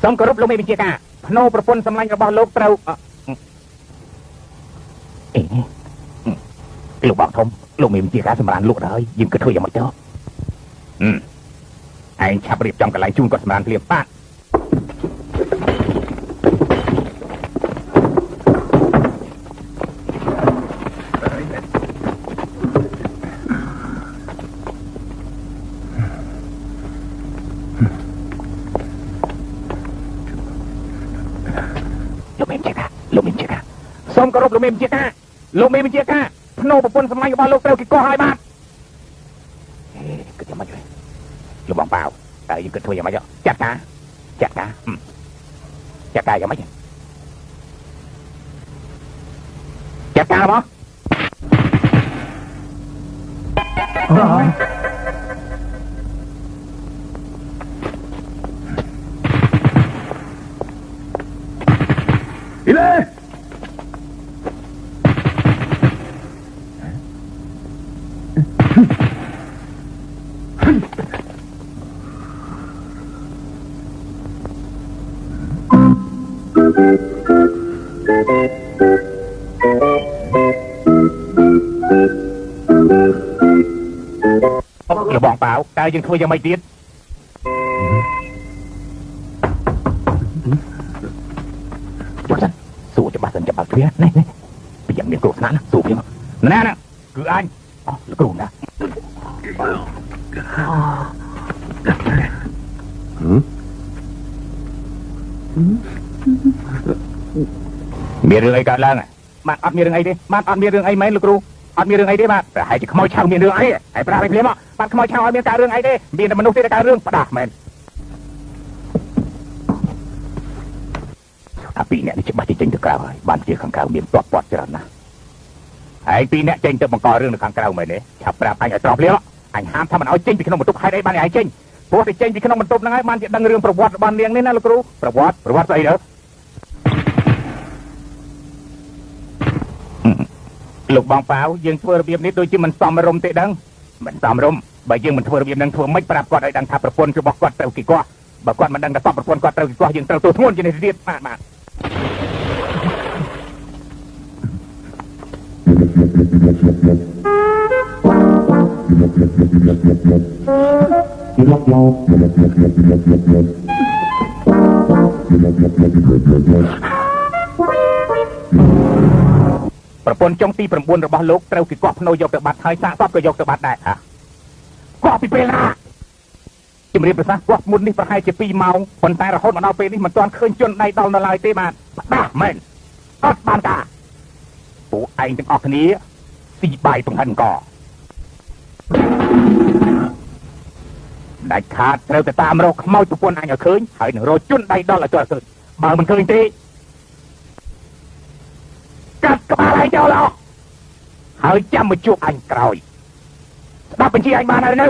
សូមគោរពលោកមេបញ្ជាការភ្នូប្រពន្ធសម្លាញ់របស់លោកត្រូវលោកបងធំលោកមេបញ្ជាការសម្រាប់លោកហើយយើងគិតធ្វើយ៉ាងម៉េចទៅឯងឆាប់រៀបចំកន្លែងជូនគាត់សម្រាប់ភ្លាមបាទសូមគោរពលោកមេបញ្ជាការលោកមេបញ្ជាការភ្នូប្រពន្ធសម្លាញ់របស់លោកត្រូវគេកោះហើយបាទគិតយ៉ាងម៉េចវិញលោកបងប៉ាវតែយើងគិតធ្វើយ៉ាងម៉េចចាត់ការយ៉ាងម៉េចចាត់ការមកđi lênលោកបងប៉ាវតើយើងធ្វើយ៉ាងម៉េចទៀតសួរច្បាស់សិនច្បាស់គ្នានេះពីយ៉ាងមានគ្រោះថ្នាក់ណាសួរខ្ញុំណាគឺអញលោកគ្រូណាមានរឿងអីកើតឡើងបាទអត់មានរឿងអីទេបាទអត់មានរឿងអីមែនលោកគ្រូអត់មានរឿងអីទេបាទតែហើយខ្មោចឆៅមានរឿងអីហើយប្រាប់ឲ្យភ្លាមមកបាទខ្មោចឆៅឲ្យមានការរឿងអីទេមានតែមនុស្សទេតែការរឿងផ្ដាស់មែនអាពីរអ្នកនេះច្បាស់ចេញទៅក្រៅហើយបានជាខាងក្រៅមានពាត់ច្រើនណាស់ហើយពីរអ្នកចេញទៅបង្ករឿងនៅខាងក្រៅមែនទេឆាប់ប្រាប់អញឲ្យត្រប់ភ្លាមអញហាមថាមិនឲ្យចេញពីក្នុងបន្ទប់ហេតុអីបានឲ្យចេញព្រោះតែចេញពីក្នុងបន្ទប់ហ្នឹងហើយបានជាដឹងរឿងប្រវត្តិរបស់នាងនេះណាលោកគ្រូប្រវត្តិស្អីទៅលោកបងប៉ាវយើងធ្វើរបៀបនេះដូចជាមិនសមរម្យទេដឹងមិនសមរម្យបើយើងមិនធ្វើរបៀបហ្នឹងធ្វើមិនប្រាប់គាត់ឲ្យដឹងថាប្រពន្ធរបស់គាត់ត្រូវគេកោះបើគាត់មិនដឹងថាប្រពន្ធគាត់ត្រូវគេកោះយើងត្រូវទោសធ្ងន់ជាងនេះទៀតបាទប្រពន្ធចុងទី9របស់លោកត្រូវគេកោះភ្នូយកទៅបាត់ហើយសាកសពក៏យកទៅបាត់ដែរកោះពីពេលណាជំរាបប្រសាសន៍កោះមុននេះប្រហែលជា2ម៉ោងប៉ុន្តែរហូតមកដល់ពេលនេះមិនទាន់ឃើញជនដៃដល់នៅឡើយទេបាទផ្ដាស់មែនអត់បានការពួកឯងទាំងអស់គ្នាស៊ីបាយបង្ហិនកដាច់ខាតត្រូវទៅតាមរកខ្មោចប្រពន្ធអញឲ្យឃើញហើយនឹងរកជនដៃដល់ឲ្យទាល់ឃើញបើមិនឃើញទេកាត់ក្បាលឲ្យចូលអស់ហើយចាំមកជួបអញក្រោយស្ដាប់បញ្ជាអញបានហើយនៅ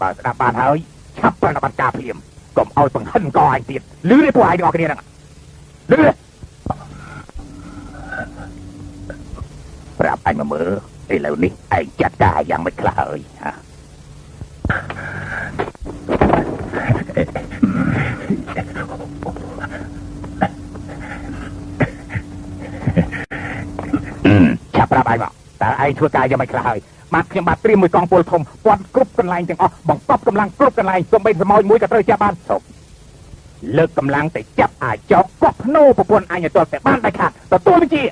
បើស្ដាប់បានហើយឆាប់ប្រតិបត្តិការភ្លាមកុំឲ្យបង្ហិនកអញទៀតលឺទេពួកឯងទាំងអស់គ្នាហ្នឹងលឺប្រាប់អញមកមើលឥឡូវនេះឯងចាត់ការយ៉ាងម៉េចខ្លះហើយឆាប់ប្រាប់ឯងមកតើឯងធ្វើការយ៉ាងម៉េចខ្លះហើយបាទខ្ញុំបាទត្រៀមមួយកងពលធំព័ន្ធគ្រប់កន្លែងទាំងអស់បង្កប់កម្លាំងគ្រប់កន្លែងសូម្បីសមោចមួយក៏ត្រូវចាប់បានគ្រប់លើកកម្លាំងទៅចាប់អាចោកកោះភ្នូប្រពន្ធអញឲ្យទាល់តែបានដាច់ខាតទទួលវិជា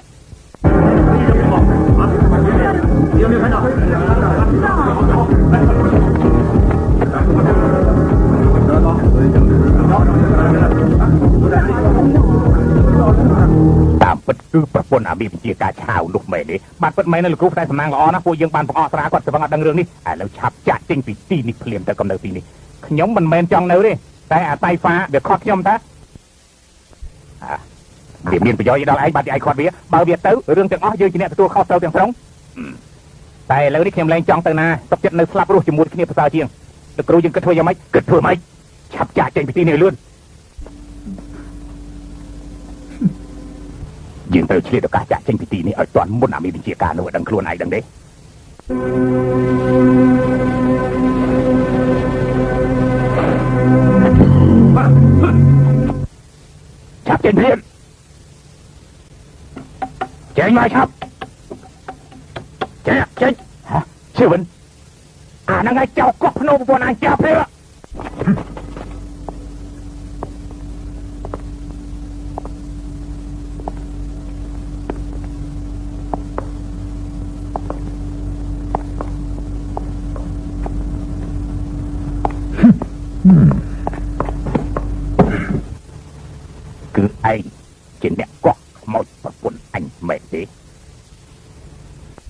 តាមពិតគឺប្រពន្ធអាមីបញ្ជាការឆាវនោះមែនទេបាទពិតមែនលោកគ្រូតែសំណាងល្អណាស់ពួកយើងបានបង្អកស្រាគាត់ស្វឹងអត់ដឹងរឿងនេះឥឡូវឆាប់ចាក់ចេញពីទីនេះភ្លាមទៅកំនៅទីនេះខ្ញុំមិនមែនចង់នៅទេតែអាតៃហ្វាវាខត់ខ្ញុំតាវាមានប្រយោជន៍ដល់ឯងបាទឯងខាត់វាបើវាទៅរឿងទាំងអស់យើងជាអ្នកទទួលខុសត្រូវទាំងស្រុងតែឥឡូវនេះខ្ញុំលែងចង់ទៅណាទុកចិត្តនៅស្លាប់រស់ជាមួយគ្នាប្រសើរជាងលោកគ្រូយើងគិតធ្វើយ៉ាងម៉េចគិតធ្វើម៉េចឆាប់ចាក់ចេញពីទីនេះលឿនយើងត្រូវឆ្លៀតឱកាសចាក់ចេញពីទីនេះឲ្យទាន់មុនអាមីបញ្ជាការនោះឲ្យដឹងខ្លួនឯងដឹងទេ ចេញព្រាមចេញមកឆាប់ចេញជឿវិញអាហ្នឹងឯងចោលកោះភ្នោប្រពន្ធអញចាប់ទេគឺឯងជាអ្នកកោះខ្មោចប្រពន្ធអញមែនទេ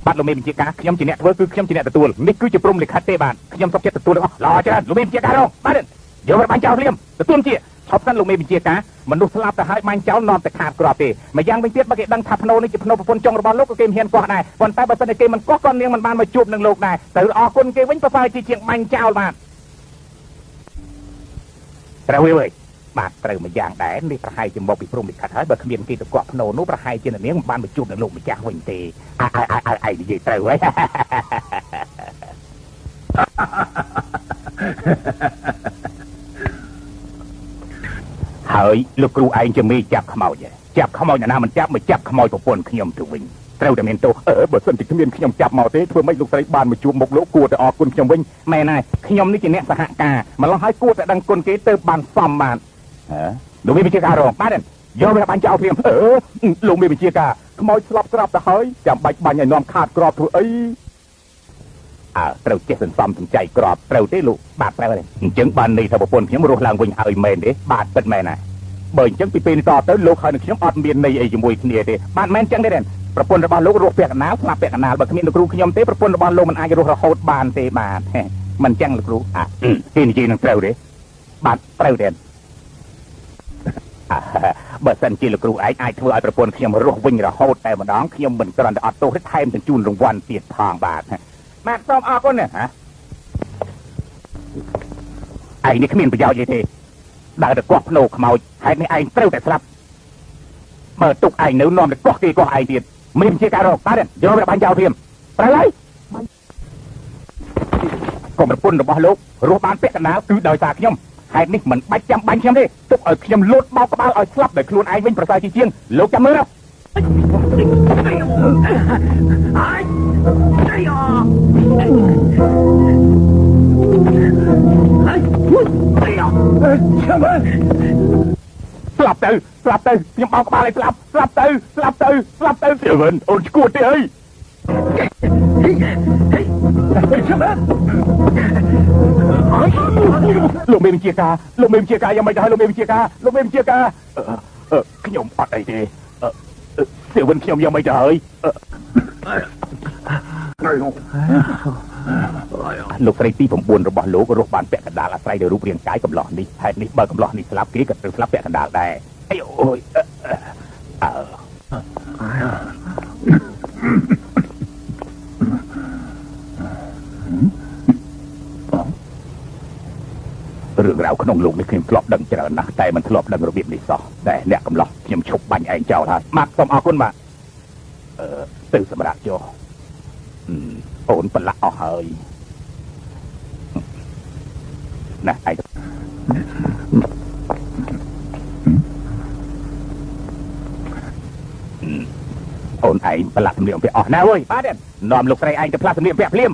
បាទលោកមេបញ្ជាការខ្ញុំជាអ្នកធ្វើគឺខ្ញុំជាអ្នកទទួលនេះគឺជាព្រំលិខិតទេបាទខ្ញុំសុខចិត្តទទួលទាំងអស់ល្អច្រើនលោកមេបញ្ជាការរងបាទយកទៅបាញ់ចោលភ្លាមទទួលជាឈប់សិនលោកមេបញ្ជាការមនុស្សស្លាប់ទៅហើយបាញ់ចោលនាំតែខាតក្របទេម្យ៉ាងវិញទៀតបើគេដឹងថាភ្នោនេះជាភ្នោប្រពន្ធចុងរបស់លោកក៏គេមិនហ៊ានកោះដែរប៉ុន្តែបើសិនតែគេមិនកោះក៏នាងមិនបានមកជួបនឹងលោកដែរត្រូវអរគុណគេវិញប្រសើរជាងបាញ់ចោលបាទត្រូវវិញបាទត្រូវមួយយ៉ាងដែរនេះប្រហែលជាមកពីព្រំលិខិតហើយបើគ្មានគេទៅកក់ភ្នោនោះប្រហែលជានាងមិនបានមកជួបនឹងលោកម្ចាស់វិញទេឯងនិយាយត្រូវហើយហើយលោកគ្រូឯងជាមេចាប់ខ្មោចណាមិនចាប់មកចាប់ខ្មោចប្រពន្ធខ្ញុំទៅវិញត្រូវតែមានទោសបើសិនជាគ្មានខ្ញុំចាប់មកទេធ្វើម៉េចលោកស្រីបានមកជួបមុខលោកគួរតែអរគុណខ្ញុំវិញមែនហើយខ្ញុំនេះជាអ្នកសហការម្ល៉េះហើយគួរតែដឹងគុណគេទៅបានសមបាទលោកមេបញ្ជាការរងបាទយកវាបាញ់ចោលព្រាមលោកមេបញ្ជាការខ្មោចស្លាប់ស្រាប់ទៅហើយចាំបាច់បាញ់ឲ្យនាំខាតក្របធ្វើអីត្រូវចេះសន្សំសំចៃក្របត្រូវទេលោកបាទត្រូវហើយអញ្ចឹងបានន័យថាប្រពន្ធខ្ញុំរស់ឡើងវិញហើយមែនទេបាទពិតមែនណាបើអញ្ចឹងពីពេលនេះតទៅលោកហើយនឹងខ្ញុំអត់មានន័យអីជាមួយគ្នាទេបាទមែនអញ្ចឹងទេប្រពន្ធរបស់លោករស់ពាក់កណ្ដាលស្លាប់ពាក់កណ្ដាលបើគ្មានលោកគ្រូខ្ញុំទេប្រពន្ធរបស់លោកមិនអាចរស់រហូតបានទេបាទមិនអញ្ចឹងលោកគ្រូគេនិយាយនឹងត្រូវទេបាទត្រូវទេបើសិនជាលោកគ្រូឯងអាចធ្វើឲ្យប្រពន្ធខ្ញុំរស់វិញរហូតតែម្ដងខ្ញុំមិនគ្រាន់តែអត់ទោសទេថែមទាំងជូនរង្វាន់ទៀតផងបាទសូមអរគុណណាឯងនេះគ្មានប្រយោជន៍ទេដើរទៅកោះភ្នោខ្មោចហេតុនេះឯងត្រូវតែស្លាប់បើទុកឯងនៅនាំទៅកោះគេកោះឯងទៀតមានជាការរកបាទយកវាបាញ់ចោលព្រាមប្រឡៃកុំប្រពន្ធរបស់លោករស់បានពាក់កណ្ដាលគឺដោយសារខ្ញុំហេតុនេះមិនបាច់ចាំបាញ់ខ្ញុំទេទុកឲ្យខ្ញុំលូតបោកក្បាលឲ្យស្លាប់ដោយខ្លួនឯងវិញប្រសើរជាងលោកចាំមើលស្លាប់ទៅខ្ញុំបោកក្បាលឲ្យស្លាប់ទៅសិវិនអូនឈួតទេអីលោកមេបញ្ជាការយ៉ាងម៉េចទៅហើយលោកមេបញ្ជាការខ្ញុំអត់អីទេសិវិនខ្ញុំយ៉ាងម៉េចទៅហើយលោកស្រីទី9របស់លោករស់បានពាក់កណ្ដាលអាស្រ័យលើរូបរាងកាយកំឡោះនេះហេតុនេះបើកំឡោះនេះស្លាប់គេក៏ត្រូវស្លាប់ពាក់កណ្ដាលដែរអីអូយរឿងរ៉ាវក្នុងលោកនេះខ្ញុំធ្លាប់ដឹងច្រើនណាស់តែមិនធ្លាប់ដឹងរបៀបនេះសោះតែអ្នកកំឡោះខ្ញុំឈប់បាញ់ឯងចោលហើយបាទសូមអរគុណបាទទៅសម្រាប់ចុះអូនប្រឡាក់អស់ហើយណាឯងអូនឯងប្រឡាក់សម្លៀកបំពាក់អស់ណាអើយបាទនាំលោកស្រីឯងទៅផ្លាស់សម្លៀកបំពាក់ភ្លាម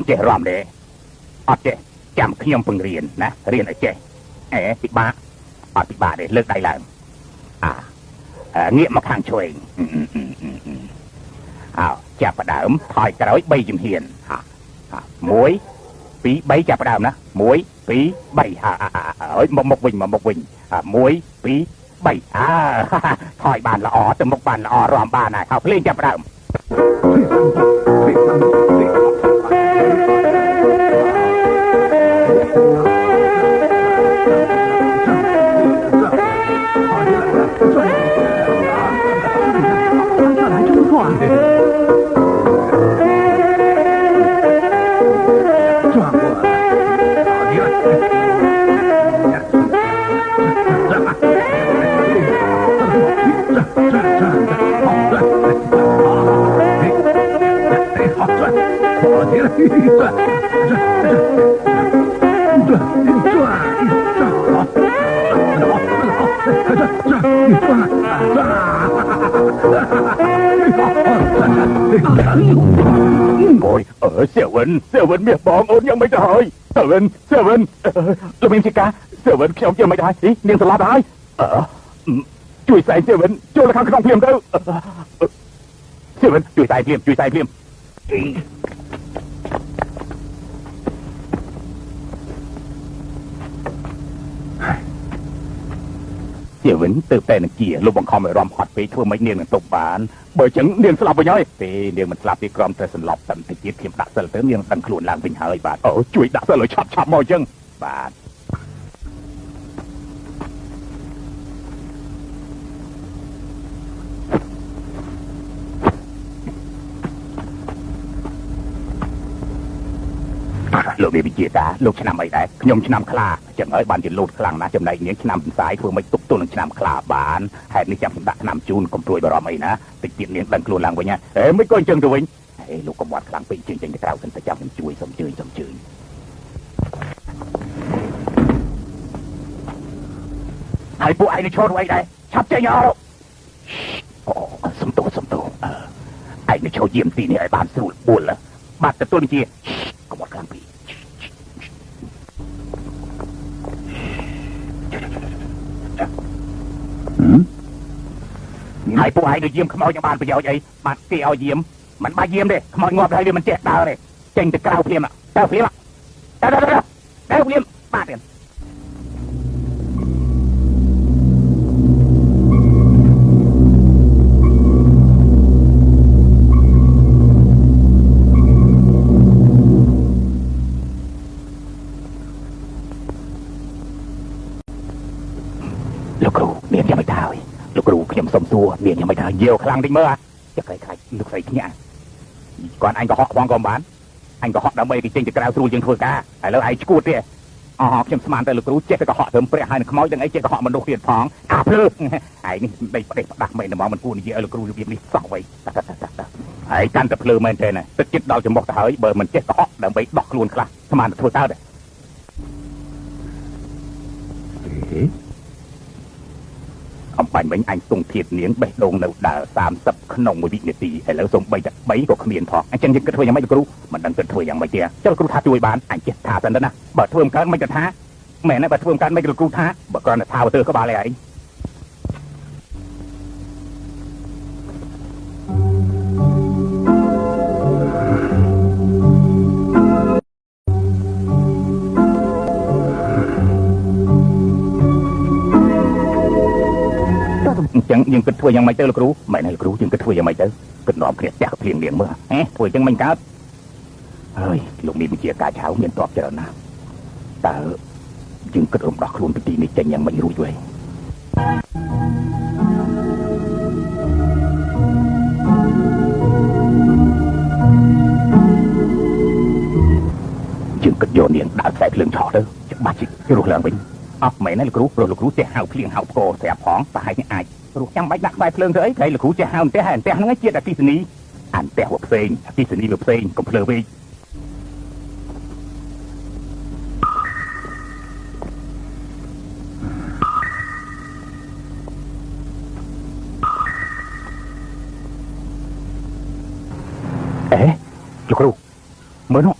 ចេះរំទេអត់ចេះចាំខ្ញុំពង្រៀនណារៀនឲ្យចេះពិបាកអត់ពិបាកទេលើកដៃឡើងងាកមកខាងឆ្វេងចាប់ផ្ដើមថយក្រោយ3ជំហាន1 2 3ចាប់ផ្ដើមណា1 2 3ហើយមកវិញ1 2 3ថយបានល្អទៅមុខបានល្អរំបានហើយហើយភ្លេងចាប់ផ្ដើម Ôi, Sơ Vinh miệt bọn ônยังไม่ได้Sơ Vinh Lục miên chị ca Sơ Vinh ខ្ញុំยังไม่ได้នាងស្លាប់ហើយជួយសែងSơ Vinhចូលខាងក្នុងភ្លាមទៅSơ Vinhជួយសែងភ្លាមSơ Vinh ទៅតែនឹងជាលោកបង្ខំឲ្យរំអត់ពេកធ្វើមិននាងនឹងទុកបានបើចឹងនាងស្លាប់វិញហើយទេនាងមិនស្លាប់ទេក្រំតែសន្លប់តែបន្តិចទៀតខ្ញុំដាក់សិលទៅនាងដឹងខ្លួនឡើងវិញហើយបាទអូជួយដាក់សិលឲ្យឆាប់មកចឹងបាទលោកនេះវិជាតាលោកឆ្នាំអីដែរខ្ញុំឆ្នាំខ្លាចឹងហើយបានជាលោតខ្លាំងណាស់ចំណែកនាងឆ្នាំសន្សាយធ្វើមិនទប់ទល់នឹងឆ្នាំខ្លាបានហេតុនេះចាំខ្ញុំដាក់ឆ្នាំជូនកុំព្រួយបារម្ភអីណាតិចទៀតនាងដឹងខ្លួនឡើងវិញហ៎មិនក៏អញ្ចឹងទៅវិញលោកកុំបាត់ខ្លាំងពេកចេញទៅក្រៅសិនទៅចាំខ្ញុំជួយសុំជើញហើយពួកឯងនឹងឈរអីដែរឆាប់ចេញអរសុំទោសឯងនឹងចូលយាមទីនេះឲ្យបានស្រួលបួលបាទទទួលជាកុំបាត់ខ្លាំងពេកហើយពួកឯងទៅយាមខ្មោចយ៉ាងបានប្រយោជន៍អីបាទគេឲ្យយាមមិនបាច់យាមទេខ្មោចងាប់ហើយវាមិនចេះដើរទេចេញទៅក្រៅភ្លាមទៅភ្លាមបាទទៀតលោកគ្រូមានយ៉ាងមិនដែរលោកគ្រូខ្ញុំសុំសួរមានយ៉ាងមិនដែរយាវខ្លាំងតិចមើលចាក់ខ្លាចលោកស្រីខ្ញាក់គាត់អញក៏ហក់ផងក៏បានអញក៏ហក់ដើម្បីគេចេញទៅក្រៅស្រួលជាងធ្វើការឥឡូវឯងឈួតទេខ្ញុំស្មានតែលោកគ្រូចេះតែក៏ហក់ត្រឹមព្រះហើយនឹងខ្មោចទាំងអីចេះក៏ហក់មនុស្សទៀតផងភ្លើឯងនេះដេកផ្ដេសផ្ដាស់មិនហ្មងមិនគួរនិយាយឲ្យលោកគ្រូរបៀបនេះសោះអ្វីហើយកាន់តែភ្លើមែនទេណាទឹកចិត្តដល់ចំមុខទៅហើយបើមិនចេះក៏ហក់ដើម្បីដោះខ្លួនខ្លះស្មានតែធ្វើកើតអំបញ្ញវិញអញទុងធៀបនាងបេះដូងនៅដើរ30ក្នុង1វិនាទីឥឡូវសូម្បីតែ3ក៏គ្មានផងអញ្ចឹងយើងគិតធ្វើយ៉ាងម៉េចលោកគ្រូមិនដឹងគិតធ្វើយ៉ាងម៉េចទេចុះលោកគ្រូថាជួយបានអញចេះថាសិនទៅណាបើធ្វើមិនកើតមិនក៏ថាមែនទេបើធ្វើមិនកើតមិនលោកគ្រូថាបើគ្រាន់តែថាទៅក្បាលឯងអញ្ចឹងយើងគិតធ្វើយ៉ាងម៉េចទៅលោកគ្រូមិនទេលោកគ្រូយើងគិតធ្វើយ៉ាងម៉េចទៅគិតនាំគ្នាចាក់ភ្លៀងមើលធ្វើអញ្ចឹងមិនកើតហើយលោកនេះវិជាការឆៅមានតបច្រើនណាស់តើយើងគិតរំដោះខ្លួនពីទីនេះចេញយ៉ាងមិនរួចទេយើងគិតយកនាងដាក់ខ្សែភ្លើងឆោតទៅច្បាស់ជារស់ឡើងវិញអត់មែនទេលោកគ្រូព្រោះលោកគ្រូចេះហៅភ្លៀងហៅផ្គរស្រាប់ផងតែហើយអាចព្រោះចាំបាច់ដាក់ខ្សែភ្លើងទៅអីតែលោកគ្រូចេះហៅអន្ទះហើយអន្ទះហ្នឹងជាអគិសនីអន្ទះវាផ្សេងអគិសនីវាផ្សេងកុំភ្លើពេកលោកគ្រូមើលនោះ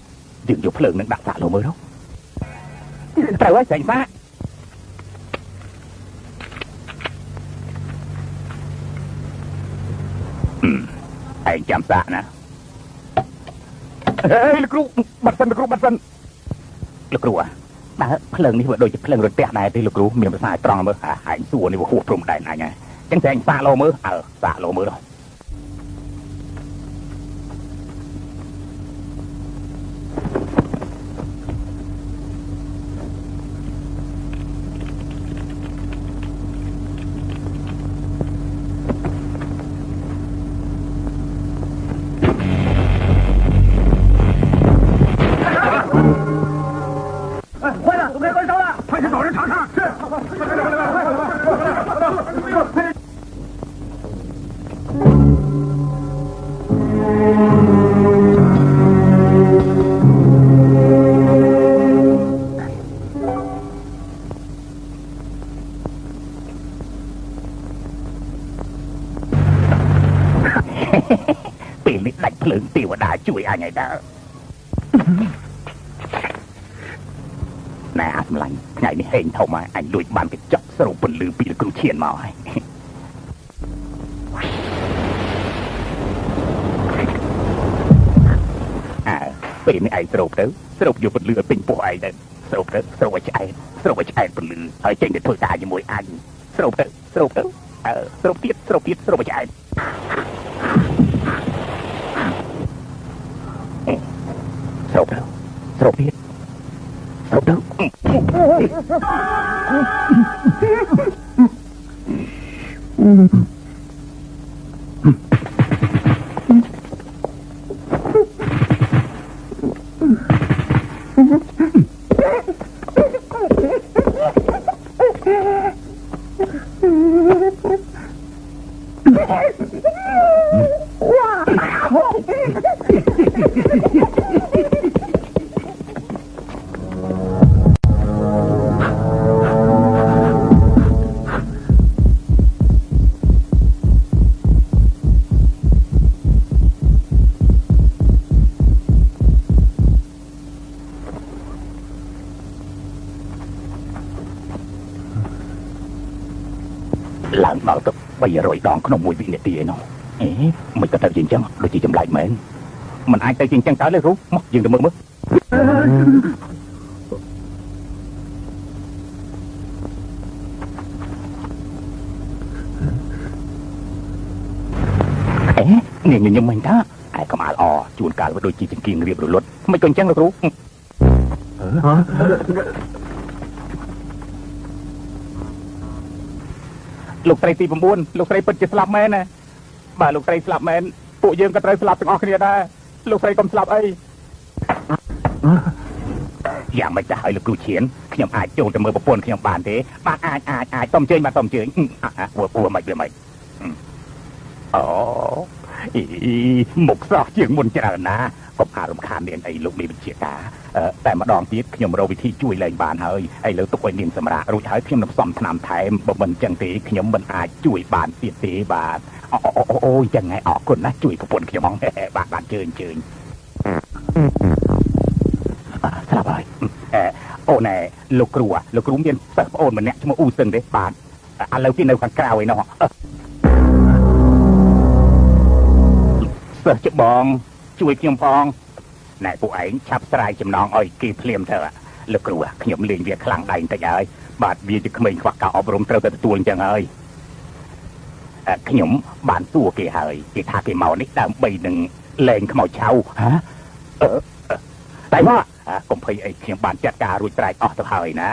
យើងយកភ្លើងនឹងដាក់សាកលោមើលនោះត្រូវហើយចេញសាកឯងចាំសាកណាលោកគ្រូបាត់សិនលោកគ្រូបាត់សិនលោកគ្រូបើភ្លើងនេះវាដូចជាភ្លើងរន្ទះដែរទេលោកគ្រូមានភាសាត្រង់មើលឯងសួរនេះវាហួសព្រំដែនអញហើយអញ្ចឹងតែឯងសាកលោមើលសាកលោមើលនោះ ពេលនេះដាច់ភ្លើងទេវតាជួយអញឲ្យដែរណែអាសម្លាញ់ថ្ងៃនេះហេងធំហើយអញលួចបានកញ្ចក់ស្រូបពន្លឺពីលោកគ្រូឈៀនមកហើយពេលនេះឯងស្រូបទៅស្រូបយកពន្លឺឲ្យពេញពោះឯងទៅស្រូបទៅស្រូបឲ្យឆ្អែតស្រូបឲ្យឆ្អែតពន្លឺហើយចេញទៅធ្វើការជាមួយអញស្រូបទៅស្រូបទៅស្រូបទៀតស្រូបទៀតស្រូបឲ្យឆ្អែតស្រូបទៅស្រូបទៀតស្រូបទៅឡើងដល់ទៅ300ដងក្នុង1វិនាទីឯនោះមិនក៏ទៅជាអញ្ចឹងដូចជាចម្លែកមែនមិនអាចទៅជាអញ្ចឹងកើតទេគ្រូមកយើងទៅមើលនាងញញឹមមិនថាឯកំអាលអជួនកាលវាដូចជាចង្គៀងរៀបរលត់មិនក៏អញ្ចឹងលោកគ្រូលោកស្រីទី9លោកស្រីពិតជាស្លាប់មែនណាបាទលោកស្រីស្លាប់មែនពួកយើងក៏ត្រូវស្លាប់ទាំងអស់គ្នាដែរលោកស្រីកុំស្លាប់អីយ៉ាងមិនចាស់ឲ្យលោកគ្រូឈៀនខ្ញុំអាចចូលទៅមើលប្រពន្ធខ្ញុំបានទេបាទអាចតំជើញបាទតំជើញអួមិនអូមុខស្រស់ជាងមុនច្រើនណាកុំអារំខាននាងអីលោកនេះវិជាការតែម្ដងទៀតខ្ញុំរកវិធីជួយលែងបានហើយឥឡូវទុកឲ្យនាងសម្រាប់រួចហើយខ្ញុំនឹងផ្សំថ្នាំថែមបើមិនអញ្ចឹងទេខ្ញុំមិនអាចជួយបានទៀតទេបាទអូអញ្ចឹងហើយអរគុណណាជួយប្រពន្ធខ្ញុំហ្នឹងបាទជើញស្លាប់ហើយអូនលោកគ្រូមានសិស្សប្អូនម្នាក់ឈ្មោះអ៊ូសឹងទេបាទឥឡូវគេនៅខាងក្រៅឯណោះសិស្សច្បងជួយខ្ញុំផងណែពួកឯងឆាប់ស្រាយចំណងឲ្យគេភ្លាមទៅលោកគ្រូខ្ញុំលេងវាខ្លាំងដៃបន្តិចហើយបាទវាជាក្មេងខ្វះការអប់រំត្រូវតែទទួលអញ្ចឹងហើយខ្ញុំបានសួរគេហើយគេថាគេមកនេះដើម្បីនឹងលែងខ្មោចឆៅតែមកកុំភ័យអីខ្ញុំបានចាត់ការរួចស្រេចអស់ទៅហើយណា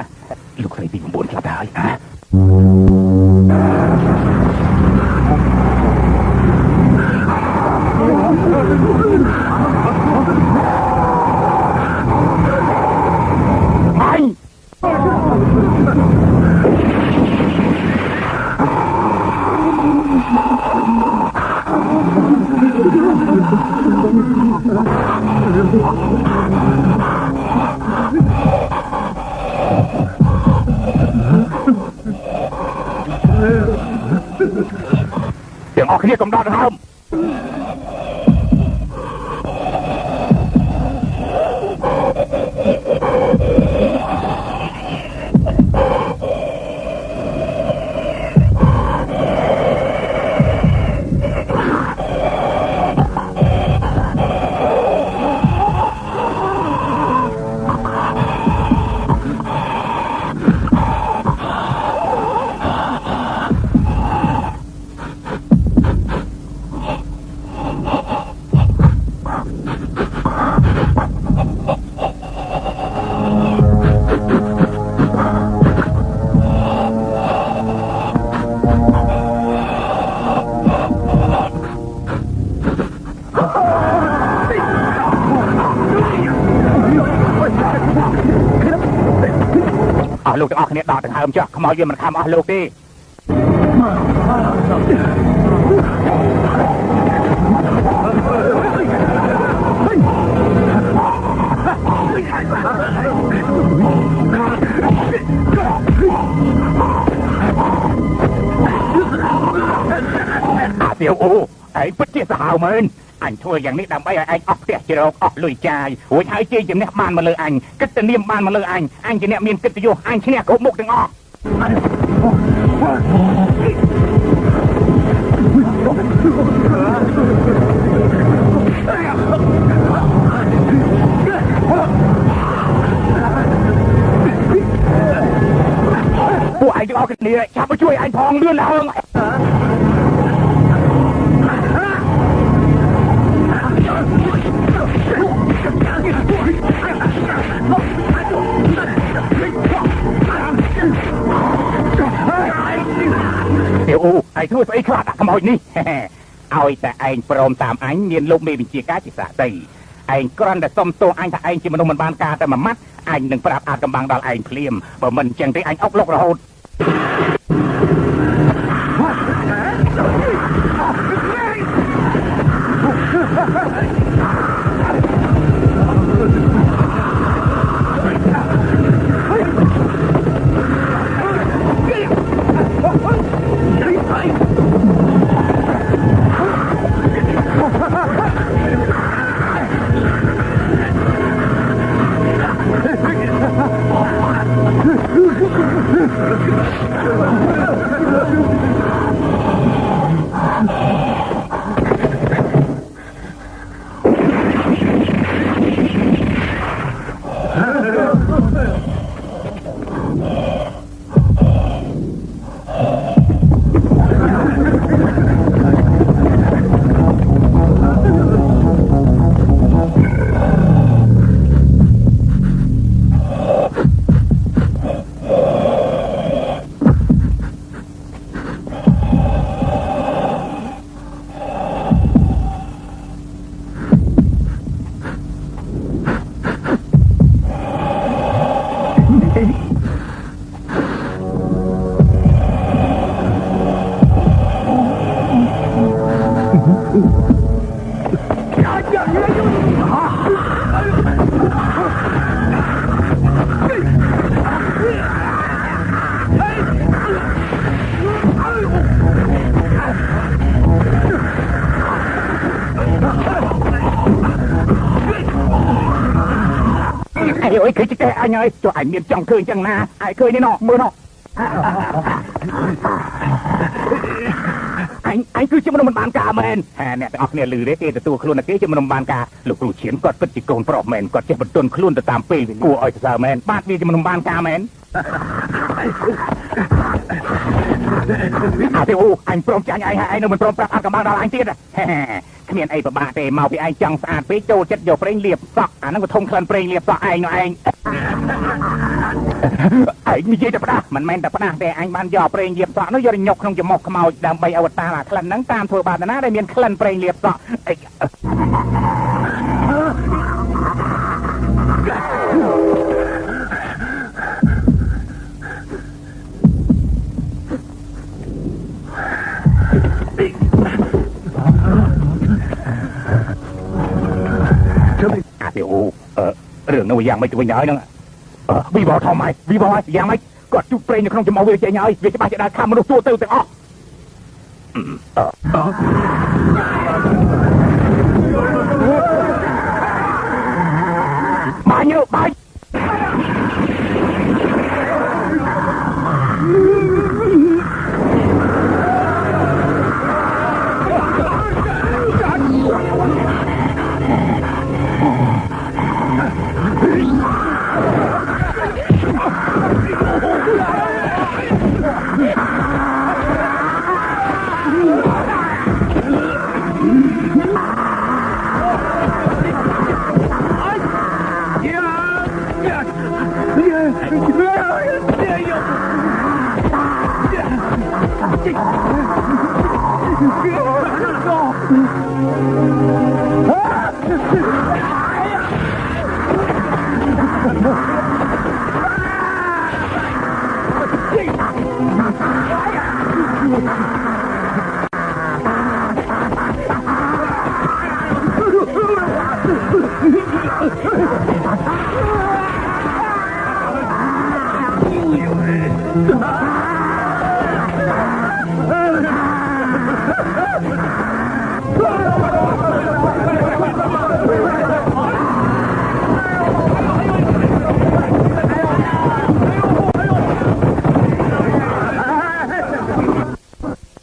លោកស្រីទី9ឆ្លាប់ហើយទាំងអស់គ្នាកុំដកដង្ហើមលោកទាំងអស់គ្នាដកដង្ហើមចុះខ្មោចវាមិនខំអស់លោកទេអាសៀវអូ ឯងពិតជាសាហាវមែនអញធ្វើយ៉ាងនេះដើម្បីឲ្យឯងអស់ផ្ទះជ្រោកអស់លុយចាយរួចហើយជ័យជំនះបានមកលើអញគិតទៅនាមបានមកលើអញជាអ្នកមានកិត្តិយសអញឈ្នះគ្រប់មុខទាំងអស់ពួកឯងទាំងអស់គ្នាចាប់មកជួយអញផងលឿនឡើងអូឯងធ្វើស្អីខ្លះដាក់ខ្មោចនេះឲ្យតែឯងព្រមតាមអញមានលោកមេបញ្ជាការជាសាស្ត្រីឯងគ្រាន់តែសុំទោសអញថាឯងជាមនុស្សមិនបានការតែមួយម៉ាត់អញនឹងប្រាប់អាចកំបាំងដល់ឯងភ្លាមបើមិនអញ្ចឹងទេអញអុកលុករហូតអើយឃើញចិត្តអញហើយចុះអញមានចង់ឃើញចឹងណាឯងឃើញនេះណោះមើលណោះអញគឺជាមនុស្សមិនបានការមែនអ្នកទាំងអស់គ្នាឮទេគេទទួលខ្លួនតែគេជាមនុស្សបានការលោកគ្រូឈៀនគាត់ពិតជាកូនប្រុសមែនគាត់ចេះបន្ទន់ខ្លួនទៅតាមពេលគួរឲ្យសរសើរមែនបាទវាជាមនុស្សបានការមែនអើអូអញព្រមចាញ់ឯងហើយឯងនៅមិនព្រមប្រាប់អត់កំបាំងដល់អញទៀតគ្មានអីពិបាកទេមកពីឯងចង់ស្អាតពេកចូលចិត្តយកប្រេងលាបសក់អាហ្នឹងក៏ធំក្លិនប្រេងលាបសក់ឯងនោះឯងនិយាយតែផ្ដាស់មិនមែនតែផ្ដាស់ទេអញបានយកប្រេងលាបសក់នោះយកញុកក្នុងច្រមុះខ្មោចដើម្បីអវតារអាក្លិនហ្នឹងតាមធ្វើបាបណាដែលមានក្លិនប្រេងលាបសក់រឿងនោះយ៉ាងម៉េចទៅវិញហើយហ្នឹងវីបោធំហើយវីបោហើយយ៉ាងម៉េចគាត់ជុះប្រេងនៅក្នុងច្រមុះវាចេញហើយវាច្បាស់ជាដើរខាំមនុស្សទូទៅទាំងអស់បាញ់បាញ់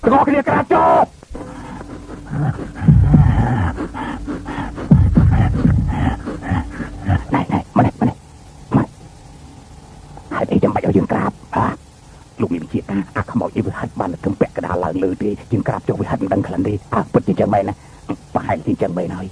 Tengok dia keracau. Này, mà này. Hai đây chẳng phải ở dương crab hả? Lúc mình chia ca, không mọi gì với hết bàn là cơm bẹt cái đà lợn lư đi, dương crab cho với hết đằng khẩn đi. Bật trên chân mày nè, phải trên chân mày nói.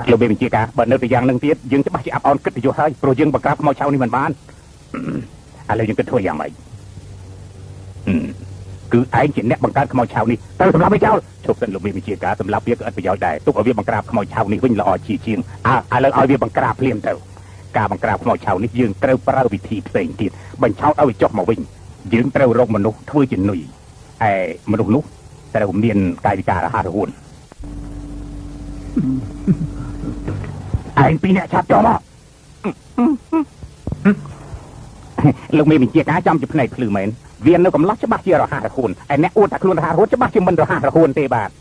Lúc mình chia cả, bởi nơi từ giang nâng tiết, dương cho bác chị áp on kích thì vô hơi, rồi dương bà crab mau chào đi mình bán. Lời dương kích thôi dạng vậy. Cứ anh chỉ nét bằng crab mau chào đi, tao tầm lắm mới chào. Chụp sân lúc mình chia cả, tầm lắm biết ở bây giờ đây, túc ở việc bằng crab mau chào đi vinh là ở chi chiên. Lời ở việc bằng crab liền tao. Cả bằng crab mau chào đi, dương treo prao vị thị phệnh tiết, bằng chào ở chọc màu vinh. Dương treo rộng mà nút, thôi chỉ nụy. Mà nút nút, treo miền cài cả là hạ hồn. Anh pin nè chặt cho mà. Lúc mình chia cá trong chụp này lử mến, viên nó còn lót cho bác chia rồi hạ hồn. Anh nè ôn thật luôn hạ hồn cho bác chia mình rồi hạ hồn tê bạn.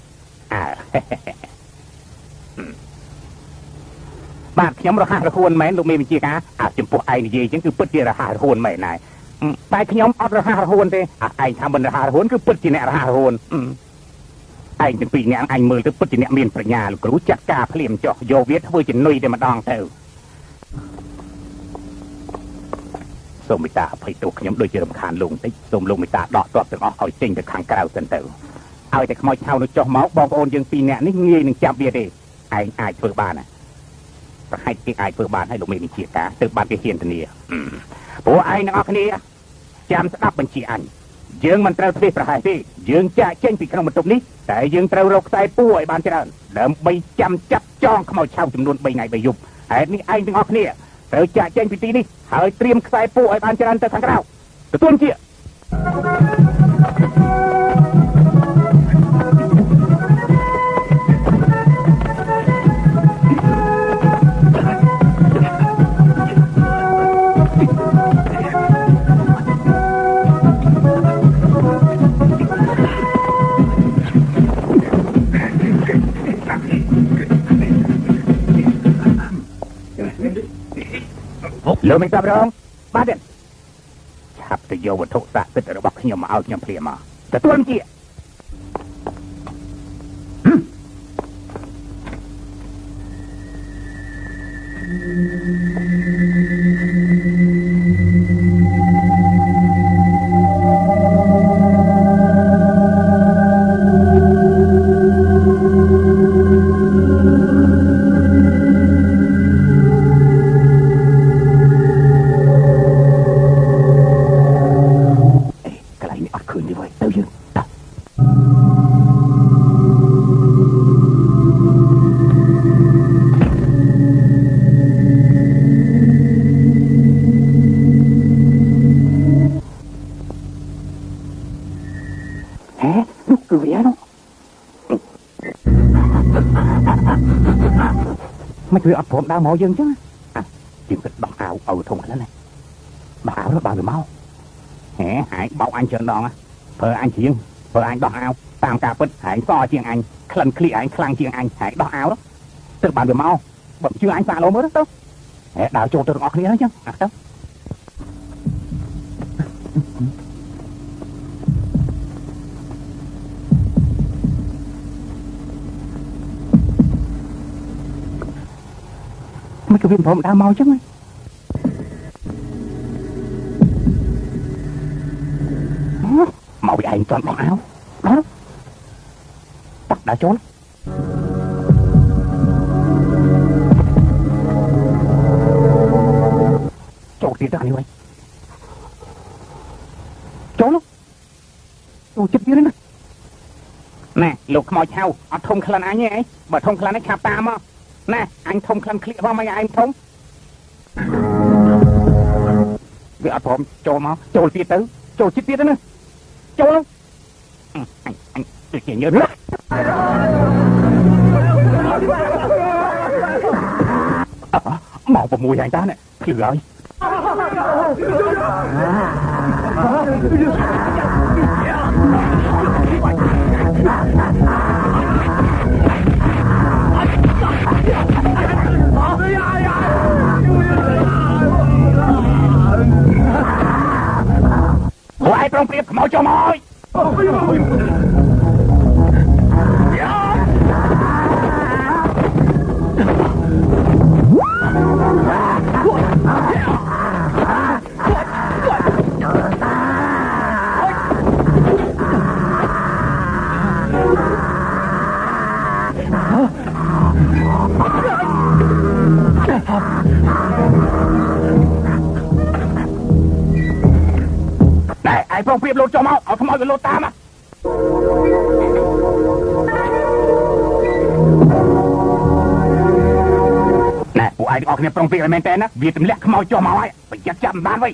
Bạn nhóm rồi hạ hồn mến lúc mình chia cá. Chụp bộ anh gì chứ cứ bứt chia rồi hạ hồn mày này. Tại nhóm ọt rồi hạ hồn tê. Anh tham mình rồi hạ hồn cứ bứt chia nè rồi hạ hồn. Anh từng bị nè anh mời tới bứt chia nè miềnประญา lúcรู้จักกาเพลียมเจาะโยเวียดvới chỉ nuôi để mà đong theo. សូមមេត្តាអភ័យទោសខ្ញុំដូចជារំខានលោកបន្តិចសូមលោកមេត្តាដកទ័ពទាំងអស់ឲ្យចេញទៅខាងក្រៅសិនទៅឲ្យតែខ្មោចឆៅនោះចុះមកបងប្អូនយើងពីរនាក់នេះងាយនឹងចាប់វាទេឯងអាចធ្វើបានណាប្រហែលគេអាចធ្វើបានឲ្យលោកមេវិជាការទៅបានគេហ៊ានធានាព្រោះឯងទាំងអស់គ្នាចាំស្ដាប់បញ្ជាអញយើងមិនត្រូវធ្វើប្រហែលទេយើងចាក់ចេញពីក្នុងបន្ទប់នេះតែយើងត្រូវរកខ្សែពួរឲ្យបានច្រើនដើម្បីចាំចាប់ចងខ្មោចឆៅចំនួន3ថ្ងៃ3យប់ហេតុនេះឯងទាំងអស់គ្នាត្រូវចាក់ចេញពីទីនេះហើយត្រៀមខ្សែពួរឲ្យបានច្រើនទៅខាងក្រៅទទួលជាលោកមិនចាប់រងបាទឆាប់ទៅយកវត្ថុស័ក្តិសិទ្ធិរបស់ខ្ញុំមកឲ្យខ្ញុំព្រាមមកទទួលជាไม่เคยอัดผมดาวหมอยังchứ chuyện kịch đọc ảo ở thùng lên này đọc ảo đó bao người mau hẻ hãy bảo anh trơn đòn á phờ anh chiên phờ anh đọc ảo tam ca bích hãy so chiên anh khăn kli anh khăn chiên anh hãy đọc ảo đó tức bạn người mau bật chưa anh pha lố mới đó đâu hẻ đào cho tôi ngọt nữa chứ đâu mấy cái viêm phổi đau mau chứ màu bị anh toàn bọc áo đó tắt đã trốn trốn tiền ra như vậy trốn luôn trốn chết kia đấy nè nè lục mò chào ở thông khăn anh nhé mà thông khăn anh chạp ta mà nè anh thông khăn khịa vào mấy anh thông vì ở thòm cho mà cho tiết tới cho chi tiết đó nè cho đâu anh tôi chỉ nhớ lắm màu và mùi anh ta nè lừa ơi ai trong tiệp mau cho mồi này ai trong tiệp lột cho mau ở không mau cái lột ta mà nè bộ aiออกเนี่ยตรงปีอะไรแมนเต้นนะเวียดมเล็กขโมยจ่อมาไว้ไปยัดจำบ้านไว้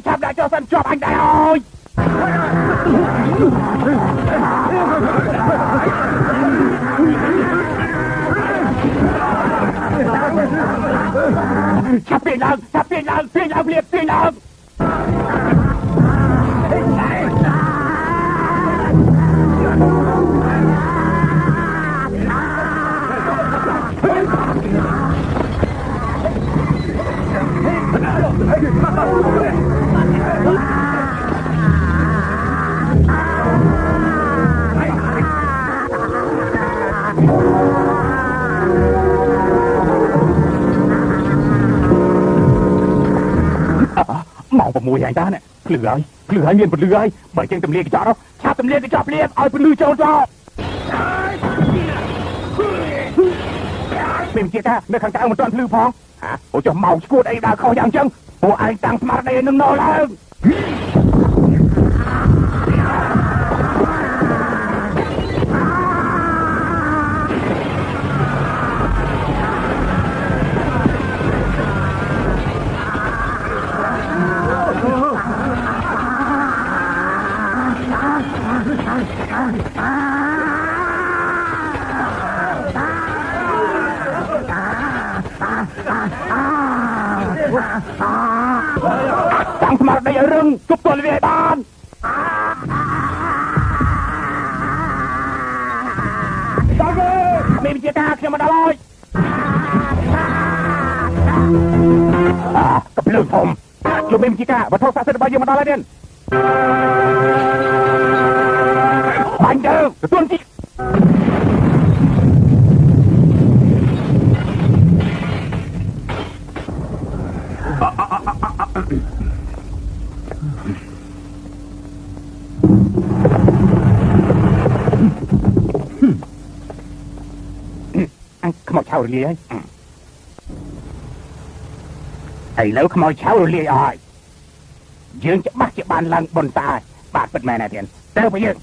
chạp lại cho sân chọc anh đại ơi chạp tiền lần liệt tiền lần màu và mùi anh ta nè lừa ai miền một lừa ai bởi trên tầm liệt cái chó đâu chạp tầm liệt cái chọp liệt ai phân lư cho mình chia ta nơi kháng cáo một toàn lư phong hả ôi cho màu của đây đã khó dàng chân của anh tăng smart đây nâng nô lên tăng smart đây ở rừng cúp tuần về bàn mình chia ta khi mà đã lôi cặp lương thùng lúc mình chia ta và thâu xa sẽ bao nhiêu mà đã lên bánh đơ tuần chị anh không chào được ấy thầy nếu không chào được ấy dương chắc bắt cho bàn lần bồn tài bạn bật mẹ này tiền ទៅបើយើង